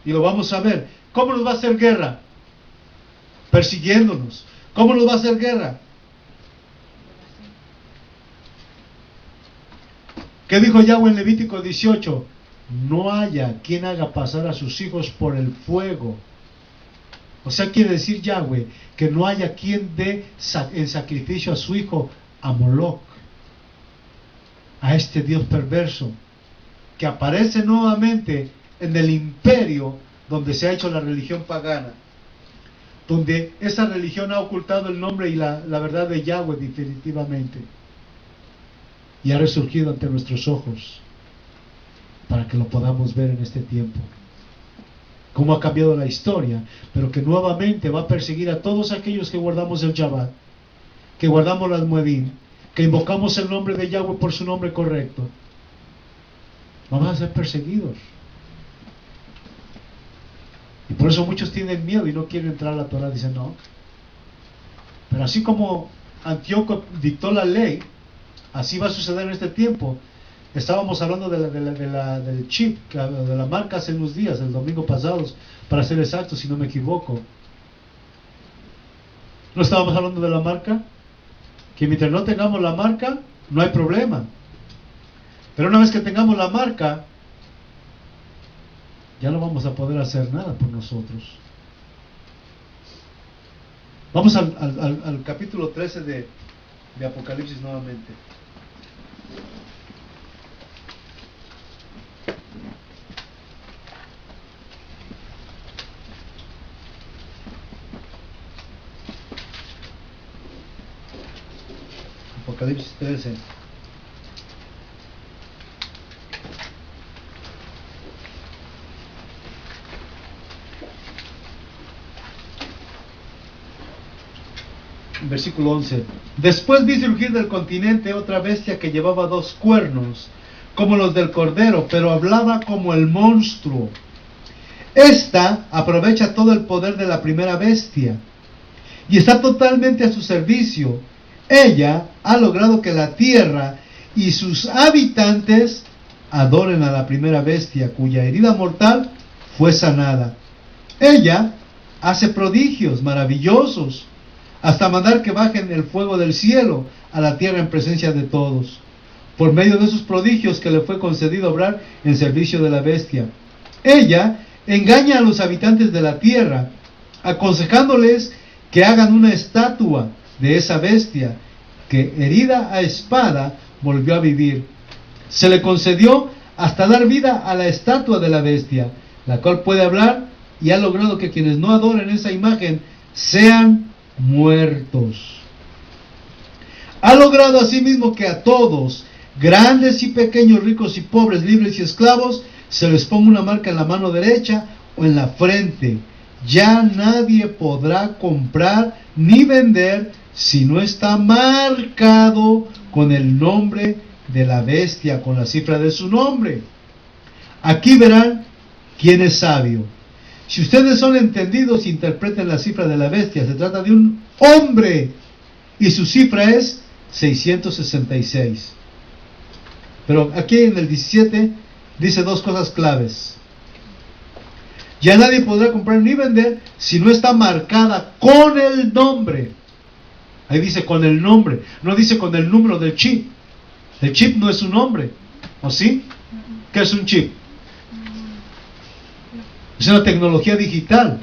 Y lo vamos a ver. ¿Cómo nos va a hacer guerra? Persiguiéndonos. ¿Cómo nos va a hacer guerra? ¿Qué dijo Yahweh en Levítico 18? No haya quien haga pasar a sus hijos por el fuego. O sea, quiere decir Yahweh que no haya quien dé en sacrificio a su hijo a Moloch, a este Dios perverso, que aparece nuevamente en el imperio donde se ha hecho la religión pagana, donde esa religión ha ocultado el nombre y la verdad de Yahweh definitivamente, y ha resurgido ante nuestros ojos para que lo podamos ver en este tiempo, cómo ha cambiado la historia, pero que nuevamente va a perseguir a todos aquellos que guardamos el Shabbat, que guardamos las Moedim, que invocamos el nombre de Yahweh por su nombre correcto. Vamos a ser perseguidos. Y por eso muchos tienen miedo y no quieren entrar a la Torah, dicen no. Pero así como Antíoco dictó la ley, así va a suceder en este tiempo. Estábamos hablando del chip, de la marca hace unos días, el domingo pasado, para ser exacto, si no me equivoco. ¿No estábamos hablando de la marca? Que mientras no tengamos la marca, no hay problema. Pero una vez que tengamos la marca, ya no vamos a poder hacer nada por nosotros. Vamos al capítulo 13 de Apocalipsis nuevamente. Apocalipsis 13. Versículo 11. Después vi surgir del continente otra bestia que llevaba 2 cuernos, como los del cordero, pero hablaba como el monstruo. Esta aprovecha todo el poder de la primera bestia y está totalmente a su servicio. Ella ha logrado que la tierra y sus habitantes adoren a la primera bestia, cuya herida mortal fue sanada. Ella hace prodigios maravillosos, hasta mandar que bajen el fuego del cielo a la tierra en presencia de todos, por medio de esos prodigios que le fue concedido obrar en servicio de la bestia. Ella engaña a los habitantes de la tierra, aconsejándoles que hagan una estatua de esa bestia que, herida a espada, volvió a vivir. Se le concedió hasta dar vida a la estatua de la bestia, la cual puede hablar, y ha logrado que quienes no adoren esa imagen sean muertos. Ha logrado asimismo que a todos, grandes y pequeños, ricos y pobres, libres y esclavos, se les ponga una marca en la mano derecha o en la frente. Ya nadie podrá comprar ni vender si no está marcado con el nombre de la bestia, con la cifra de su nombre. Aquí verán quién es sabio. Si ustedes son entendidos, interpreten la cifra de la bestia. Se trata de un hombre y su cifra es 666. Pero aquí en el 17 dice dos cosas claves. Ya nadie podrá comprar ni vender si no está marcada con el nombre. Ahí dice con el nombre, no dice con el número del chip. El chip no es un nombre, ¿o sí? ¿Qué es un chip? Es una tecnología digital,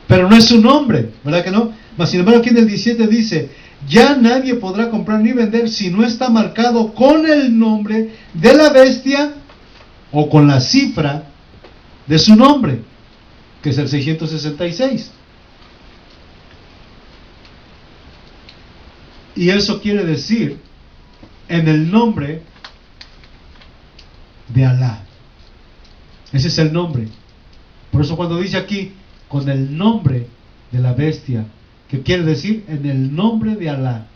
pero no es un nombre, ¿verdad que no? Mas sin embargo aquí en el 17 dice, ya nadie podrá comprar ni vender si no está marcado con el nombre de la bestia o con la cifra de su nombre, que es el 666. Y eso quiere decir en el nombre de Alá. Ese es el nombre. Por eso cuando dice aquí con el nombre de la bestia, que quiere decir en el nombre de Alá.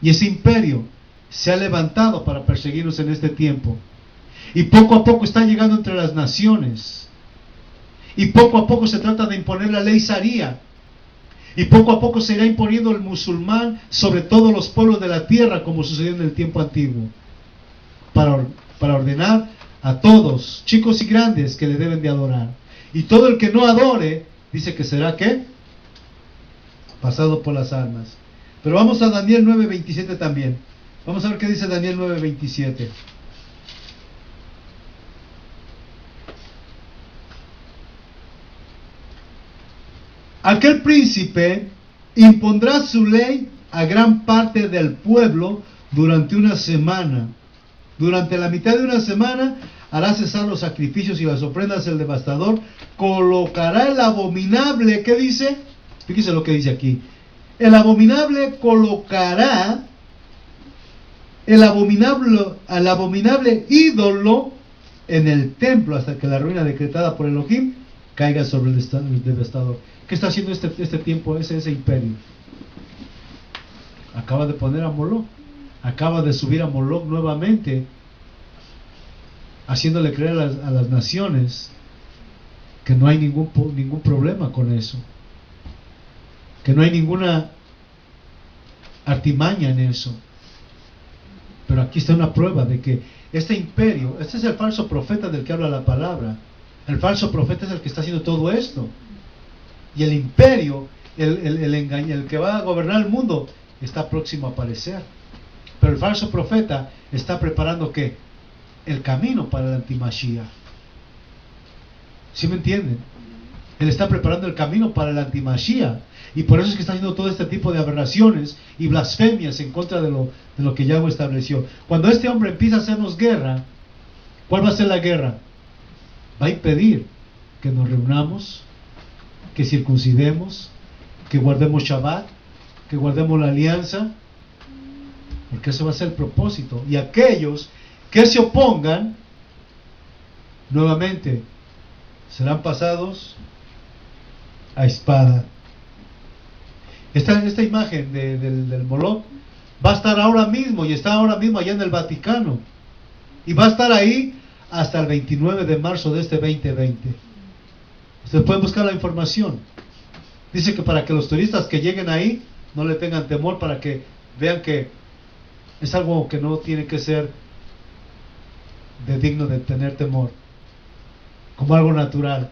Y ese imperio se ha levantado para perseguirnos en este tiempo. Y poco a poco está llegando entre las naciones. Y poco a poco se trata de imponer la ley Sharia. Y poco a poco se irá imponiendo el musulmán sobre todos los pueblos de la tierra, como sucedió en el tiempo antiguo. Para ordenar a todos, chicos y grandes, que le deben de adorar. Y todo el que no adore, dice que será, ¿qué? Pasado por las armas. Pero vamos a Daniel 9:27 también. Vamos a ver qué dice Daniel 9:27. Aquel príncipe impondrá su ley a gran parte del pueblo durante una semana. Durante la mitad de una semana hará cesar los sacrificios y las ofrendas el devastador, colocará el abominable, ¿qué dice? Fíjese lo que dice aquí. El abominable colocará al abominable ídolo en el templo hasta que la ruina decretada por Elohim caiga sobre el devastador. ¿Qué está haciendo este tiempo, ese imperio? Acaba de poner a Moloch, acaba de subir a Moloch nuevamente, haciéndole creer a las naciones que no hay ningún problema con eso, que no hay ninguna artimaña en eso. Pero aquí está una prueba de que este imperio, este es el falso profeta del que habla la palabra. El falso profeta es el que está haciendo todo esto. Y el imperio, el que va a gobernar el mundo, está próximo a aparecer. Pero el falso profeta está preparando ¿qué? El camino para el antimashiach. ¿Sí me entienden? Él está preparando el camino para el antimashiach. Y por eso es que está haciendo todo este tipo de aberraciones y blasfemias en contra de lo que Yahweh estableció. Cuando este hombre empieza a hacernos guerra, ¿cuál va a ser la guerra? Va a impedir que nos reunamos, que circuncidemos, que guardemos Shabbat, que guardemos la alianza, porque ese va a ser el propósito. Y aquellos que se opongan, nuevamente, serán pasados a espada. Esta imagen del Moloch va a estar ahora mismo, y está ahora mismo allá en el Vaticano, y va a estar ahí hasta el 29 de marzo de este 2020. Ustedes pueden buscar la información. Dice que para que los turistas que lleguen ahí no le tengan temor, para que vean que es algo que no tiene que ser digno de tener temor, como algo natural.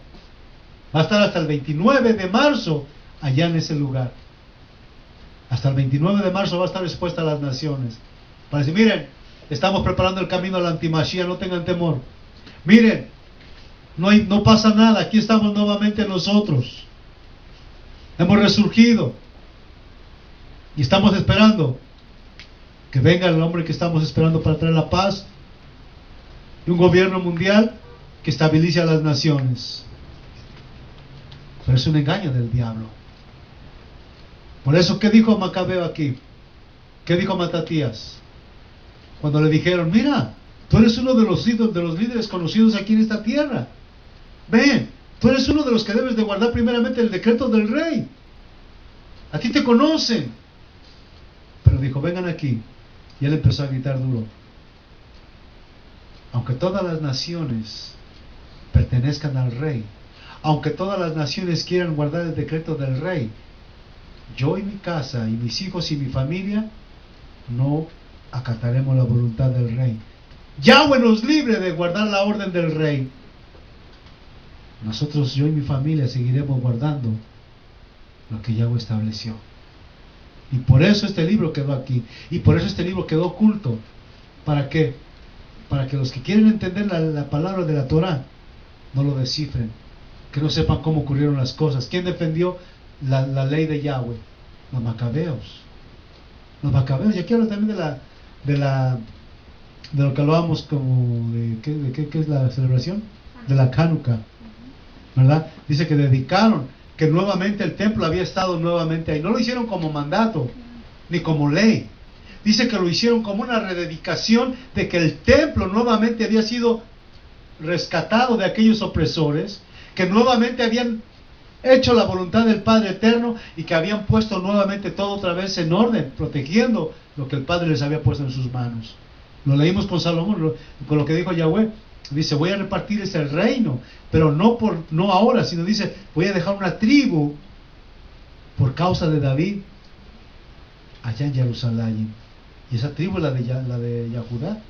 Va a estar hasta el 29 de marzo allá en ese lugar. Hasta el 29 de marzo va a estar expuesta a las naciones, para decir, miren, estamos preparando el camino al antimashiach, no tengan temor. Miren, no pasa nada, aquí estamos nuevamente nosotros. Hemos resurgido. Y estamos esperando que venga el hombre que estamos esperando para traer la paz y un gobierno mundial que estabilice a las naciones. Pero es un engaño del diablo. Por eso, ¿qué dijo Macabeo aquí? ¿Qué dijo Matatías? Cuando le dijeron, mira, tú eres uno de los líderes conocidos aquí en esta tierra. Ven, tú eres uno de los que debes de guardar primeramente el decreto del rey. A ti te conocen. Pero dijo, vengan aquí. Y él empezó a gritar duro. Aunque todas las naciones pertenezcan al rey, aunque todas las naciones quieran guardar el decreto del rey, yo y mi casa y mis hijos y mi familia no acataremos la voluntad del rey. Yahweh nos libre de guardar la orden del rey. Nosotros, yo y mi familia, seguiremos guardando lo que Yahweh estableció. Y por eso este libro quedó aquí. Y por eso este libro quedó oculto. ¿Para qué? Para que los que quieren entender la palabra de la Torah no lo descifren. Que no sepan cómo ocurrieron las cosas. ¿Quién defendió la ley de Yahweh? Los macabeos. Los macabeos. Y aquí habla también de lo que hablábamos como ¿qué es la celebración? De la Hanukkah, ¿verdad? Dice que dedicaron, que nuevamente el templo había estado nuevamente ahí. No lo hicieron como mandato, ni como ley. Dice que lo hicieron como una rededicación de que el templo nuevamente había sido rescatado de aquellos opresores, que nuevamente habían hecho la voluntad del Padre Eterno y que habían puesto nuevamente todo otra vez en orden, protegiendo lo que el Padre les había puesto en sus manos. Lo leímos con Salomón, con lo que dijo Yahweh. Dice, voy a repartir ese reino, pero no ahora, sino dice, voy a dejar una tribu por causa de David allá en Jerusalén. Y esa tribu es la de Yahudá.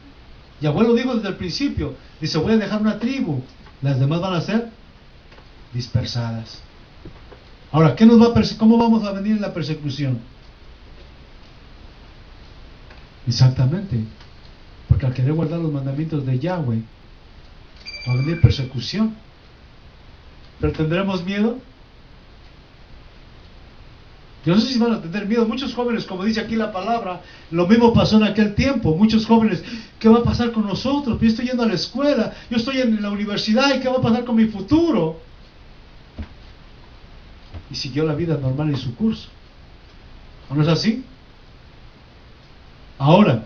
Yahweh lo dijo desde el principio. Dice, voy a dejar una tribu, las demás van a ser dispersadas. Ahora, ¿cómo vamos a venir en la persecución? Exactamente, porque al querer guardar los mandamientos de Yahweh va a venir persecución. ¿Pero tendremos miedo? Yo no sé si van a tener miedo. Muchos jóvenes, como dice aquí la palabra, lo mismo pasó en aquel tiempo. Muchos jóvenes, ¿qué va a pasar con nosotros? Yo estoy yendo a la escuela, yo estoy en la universidad, ¿y qué va a pasar con mi futuro? Y siguió la vida normal en su curso. ¿O no es así? Ahora,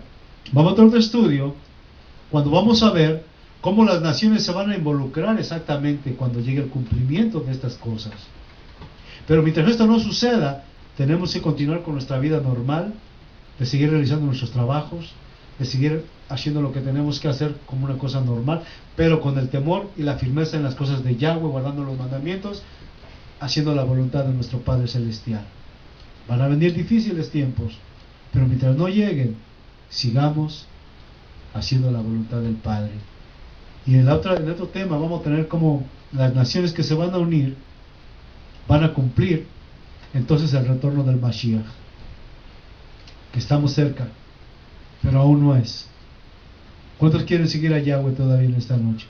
vamos a tener otro estudio cuando vamos a ver cómo las naciones se van a involucrar exactamente cuando llegue el cumplimiento de estas cosas. Pero mientras esto no suceda, tenemos que continuar con nuestra vida normal, de seguir realizando nuestros trabajos, de seguir haciendo lo que tenemos que hacer como una cosa normal, pero con el temor y la firmeza en las cosas de Yahweh, guardando los mandamientos, haciendo la voluntad de nuestro Padre Celestial. Van a venir difíciles tiempos, pero mientras no lleguen, sigamos haciendo la voluntad del Padre. Y en el otro tema vamos a tener como las naciones que se van a unir van a cumplir entonces el retorno del Mashiach, que estamos cerca, pero aún no es. ¿Cuántos quieren seguir a Yahweh todavía en esta noche?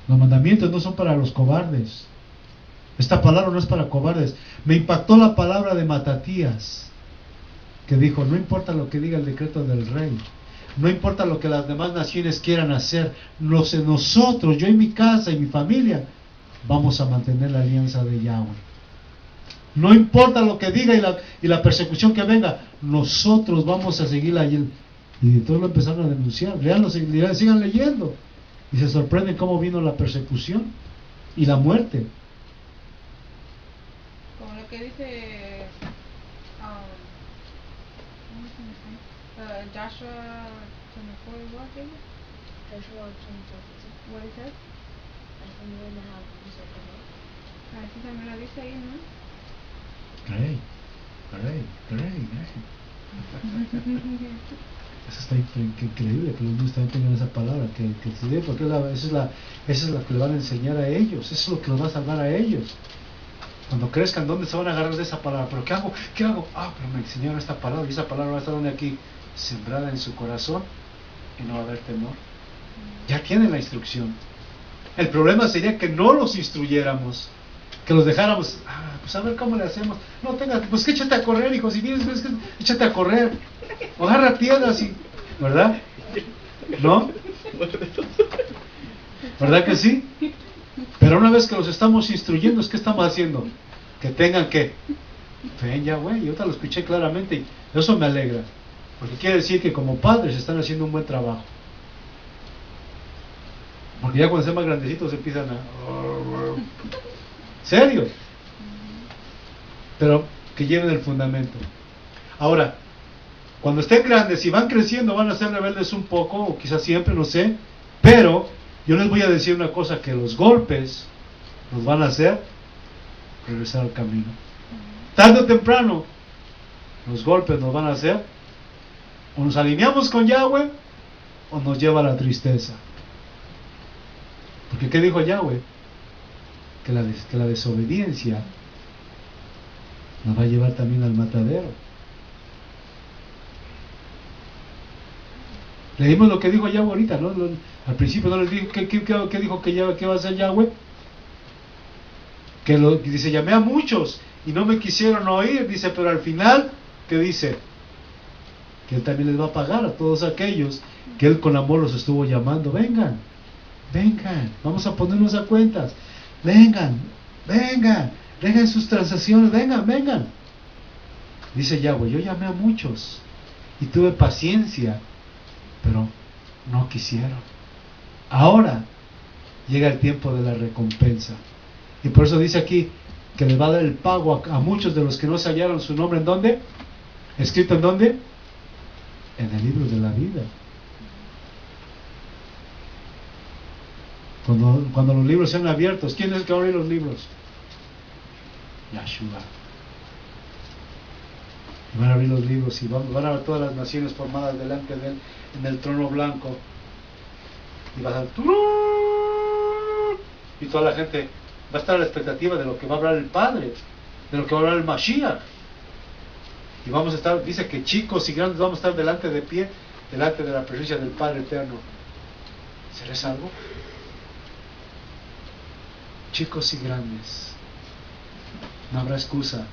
Los mandamientos no son para los cobardes. Esta palabra no es para cobardes. Me impactó la palabra de Matatías, que dijo, no importa lo que diga el decreto del rey, no importa lo que las demás naciones quieran hacer, nosotros, yo y mi casa y mi familia, vamos a mantener la alianza de Yahweh. No importa lo que diga y la persecución que venga, nosotros vamos a seguir allí. Y todos lo empezaron a denunciar. Sigan leyendo. Y se sorprenden cómo vino la persecución y la muerte. Como lo que dice Joshua 24, what is it? Joshua 24. What is it? Así también lo dice ahí, ¿no? Rey. Eso está increíble que los niños también tengan esa palabra, que se dé, porque esa es la que le van a enseñar a ellos, eso es lo que los va a salvar a ellos. Cuando crezcan, ¿dónde se van a agarrar de esa palabra? ¿Pero qué hago? Pero me enseñaron esta palabra, y esa palabra va a estar donde aquí, sembrada en su corazón, y no va a haber temor. Ya tienen la instrucción. El problema sería que no los instruyéramos, que los dejáramos, pues a ver cómo le hacemos. No tengas, pues que échate a correr, hijo, si vienes, pues, échate a correr. O agarra piedras y, ¿verdad? ¿No? ¿Verdad que sí? Pero una vez que los estamos instruyendo, ¿qué estamos haciendo? Que tengan que fe en Yahweh. Y ahorita lo escuché claramente y eso me alegra, porque quiere decir que como padres están haciendo un buen trabajo. Porque ya cuando sean más grandecitos empiezan a... ¿Serio? Pero que lleven el fundamento. Ahora, cuando estén grandes y van creciendo, van a ser rebeldes un poco, o quizás siempre, no sé. Pero yo les voy a decir una cosa, que los golpes nos van a hacer regresar al camino. Tarde o temprano, los golpes nos van a hacer, o nos alineamos con Yahweh, o nos lleva a la tristeza. Porque ¿qué dijo Yahweh? Que la desobediencia nos va a llevar también al matadero. Leímos lo que dijo Yahweh ahorita, ¿no? Al principio no les dijo, ¿qué dijo que va a hacer Yahweh? Que dice, llamé a muchos y no me quisieron oír, dice, pero al final, ¿qué dice? Que Él también les va a pagar a todos aquellos que Él con amor los estuvo llamando. Vengan, vamos a ponernos a cuentas. Vengan, dejen sus transacciones, vengan. Dice Yahweh, yo llamé a muchos y tuve paciencia, pero no quisieron. Ahora llega el tiempo de la recompensa. Y por eso dice aquí que le va a dar el pago a muchos de los que no se hallaron su nombre. ¿En dónde? ¿Escrito en dónde? En el libro de la vida. Cuando los libros sean abiertos, ¿quién es el que va a abrir los libros? Yahshua. Y van a abrir los libros y van a ver todas las naciones formadas delante de Él en el trono blanco. Y va a dar... Y toda la gente va a estar a la expectativa de lo que va a hablar el Padre, de lo que va a hablar el Mashiach. Y vamos a estar, dice que chicos y grandes vamos a estar delante de pie, delante de la presencia del Padre eterno. ¿Seré salvo? Chicos y grandes. No habrá excusa.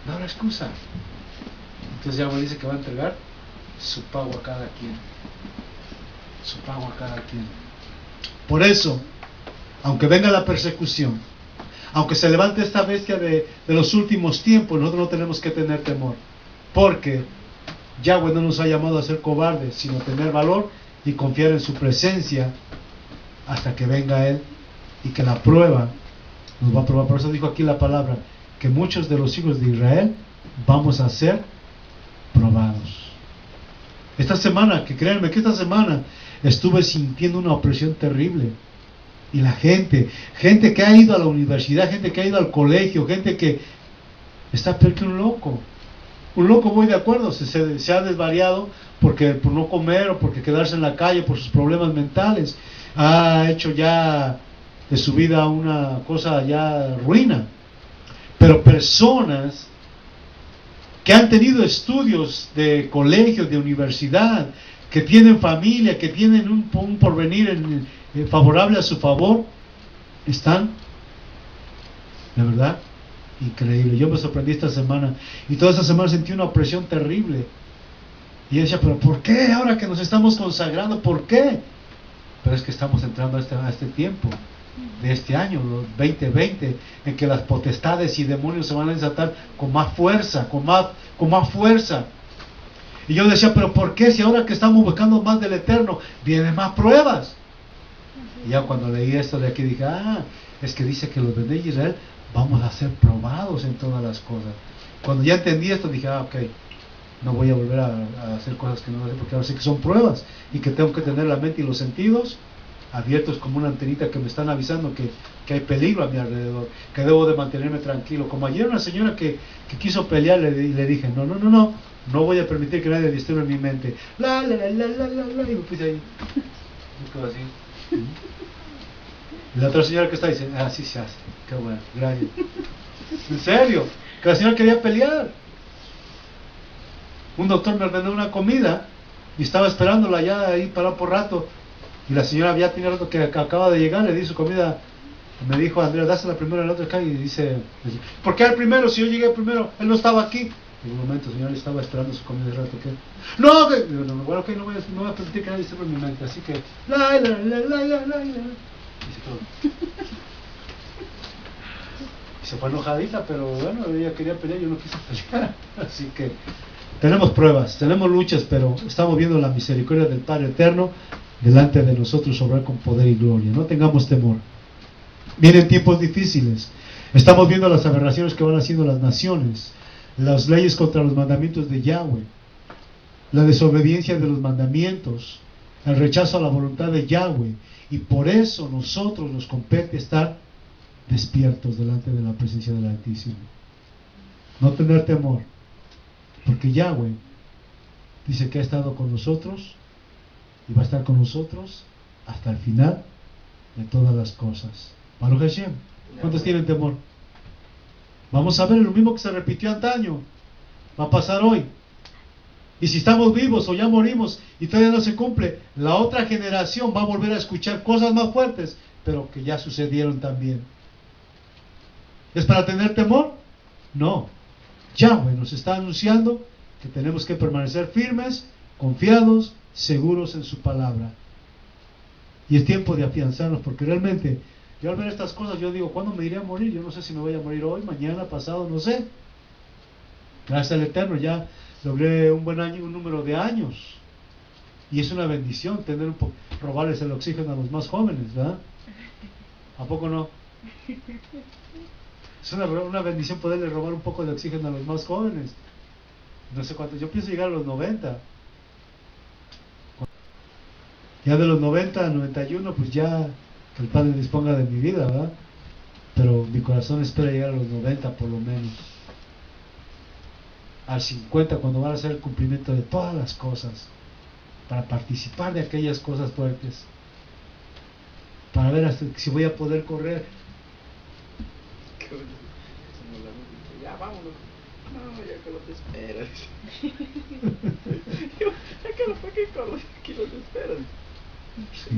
No habrá excusa. Entonces Yahweh dice que va a entregar su pago a cada quien. Su pago a cada quien. Por eso, aunque venga la persecución, aunque se levante esta bestia de los últimos tiempos, nosotros no tenemos que tener temor, porque Yahweh no nos ha llamado a ser cobardes, sino a tener valor y confiar en su presencia hasta que venga Él y que la prueba nos va a probar. Por eso dijo aquí la palabra, que muchos de los hijos de Israel vamos a ser probados. Esta semana, que créanme que esta semana estuve sintiendo una opresión terrible. Y la gente que ha ido a la universidad, gente que ha ido al colegio, gente que está peor que un loco. Un loco, voy de acuerdo, se ha desvariado por no comer o porque quedarse en la calle por sus problemas mentales. Ha hecho ya de su vida una cosa ya ruina. Pero personas que han tenido estudios de colegio, de universidad, que tienen familia, que tienen un porvenir favorable a su favor, están, de verdad, increíble. Yo me sorprendí esta semana y toda esta semana sentí una opresión terrible. Y yo decía, pero ¿por qué ahora que nos estamos consagrando? ¿Por qué? Pero es que estamos entrando a este tiempo de este año, los 2020, en que las potestades y demonios se van a desatar con más fuerza, con más fuerza. Y yo decía, pero ¿por qué si ahora que estamos buscando más del Eterno, vienen más pruebas? Y ya cuando leí esto de aquí dije, es que dice que los de Israel vamos a ser probados en todas las cosas. Cuando ya entendí esto dije, ok, no voy a volver a hacer cosas que no sé, porque ahora sé que son pruebas y que tengo que tener la mente y los sentidos abiertos como una antenita que me están avisando que hay peligro a mi alrededor, que debo de mantenerme tranquilo. Como ayer una señora que quiso pelear, le dije, no voy a permitir que nadie disturbe mi mente. Y me puse ahí. Así. Y la otra señora que está dice, así se hace. Qué bueno, gracias. En serio, que la señora quería pelear. Un doctor me ordenó una comida y estaba esperándola ya ahí parado por rato. Y la señora ya tenía rato que acaba de llegar, le di su comida. Me dijo Andrea, dásela primero al otro acá. Y dice, ¿por qué al primero? Si yo llegué primero, él no estaba aquí. En un momento, señor, estaba esperando su comida de rato. ¿Qué? No, que digo, no, bueno, okay, no voy a permitir que nadie esté por mi mente. Así que, la. Dice todo. Y se fue enojadita, pero bueno, ella quería pelear, yo no quise pelear. Así que tenemos pruebas, tenemos luchas, pero estamos viendo la misericordia del Padre Eterno delante de nosotros obrar con poder y gloria. No tengamos temor. Vienen tiempos difíciles. Estamos viendo las aberraciones que van haciendo las naciones, las leyes contra los mandamientos de Yahweh, la desobediencia de los mandamientos, el rechazo a la voluntad de Yahweh. Y por eso nosotros nos compete estar despiertos delante de la presencia del Altísimo. No tener temor, porque Yahweh dice que ha estado con nosotros y va a estar con nosotros hasta el final de todas las cosas. Baruch Hashem. ¿Cuántos tienen temor? Vamos a ver lo mismo que se repitió antaño. Va a pasar hoy. Y si estamos vivos o ya morimos y todavía no se cumple, la otra generación va a volver a escuchar cosas más fuertes, pero que ya sucedieron también. ¿Es para tener temor? No. Yahweh nos está anunciando que tenemos que permanecer firmes, confiados, seguros en su palabra. Y es tiempo de afianzarnos, porque realmente, yo al ver estas cosas, yo digo, ¿cuándo me iré a morir? Yo no sé si me voy a morir hoy, mañana, pasado, no sé. Gracias al Eterno, ya logré un buen año, un número de años. Y es una bendición tener robarles el oxígeno a los más jóvenes, ¿verdad? ¿A poco no? Es una bendición poderle robar un poco de oxígeno a los más jóvenes. No sé cuánto, yo pienso llegar a los 90. Ya de los 90 a 91, pues ya que el Padre disponga de mi vida, ¿verdad? Pero mi corazón espera llegar a los 90 por lo menos. Al 50, cuando van a hacer el cumplimiento de todas las cosas, para participar de aquellas cosas fuertes, para ver hasta si voy a poder correr. Ya vámonos. No, ya que los esperas. ¿Para qué corres? Aquí los esperan. Sí.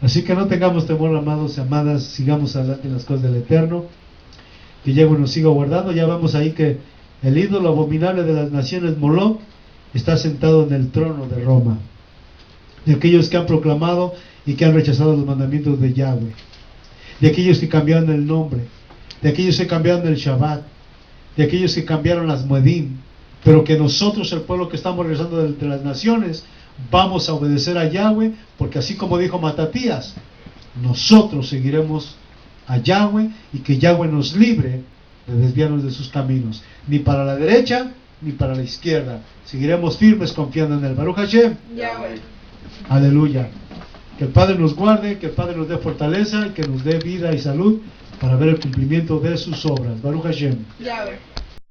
Así que no tengamos temor, amados y amadas, sigamos adelante en las cosas del Eterno, que Yahweh nos siga guardando. Ya vemos ahí que el ídolo abominable de las naciones, Moloch, está sentado en el trono de Roma, de aquellos que han proclamado y que han rechazado los mandamientos de Yahweh, de aquellos que cambiaron el nombre, de aquellos que cambiaron el Shabbat, de aquellos que cambiaron las Moedim, pero que nosotros, el pueblo que estamos regresando de las naciones, vamos a obedecer a Yahweh, porque así como dijo Matatías, nosotros seguiremos a Yahweh, y que Yahweh nos libre de desviarnos de sus caminos, ni para la derecha ni para la izquierda. Seguiremos firmes confiando en el Baruch Hashem. Yahweh. Aleluya. Que el Padre nos guarde, que el Padre nos dé fortaleza y que nos dé vida y salud para ver el cumplimiento de sus obras. Baruch Hashem. Yahweh.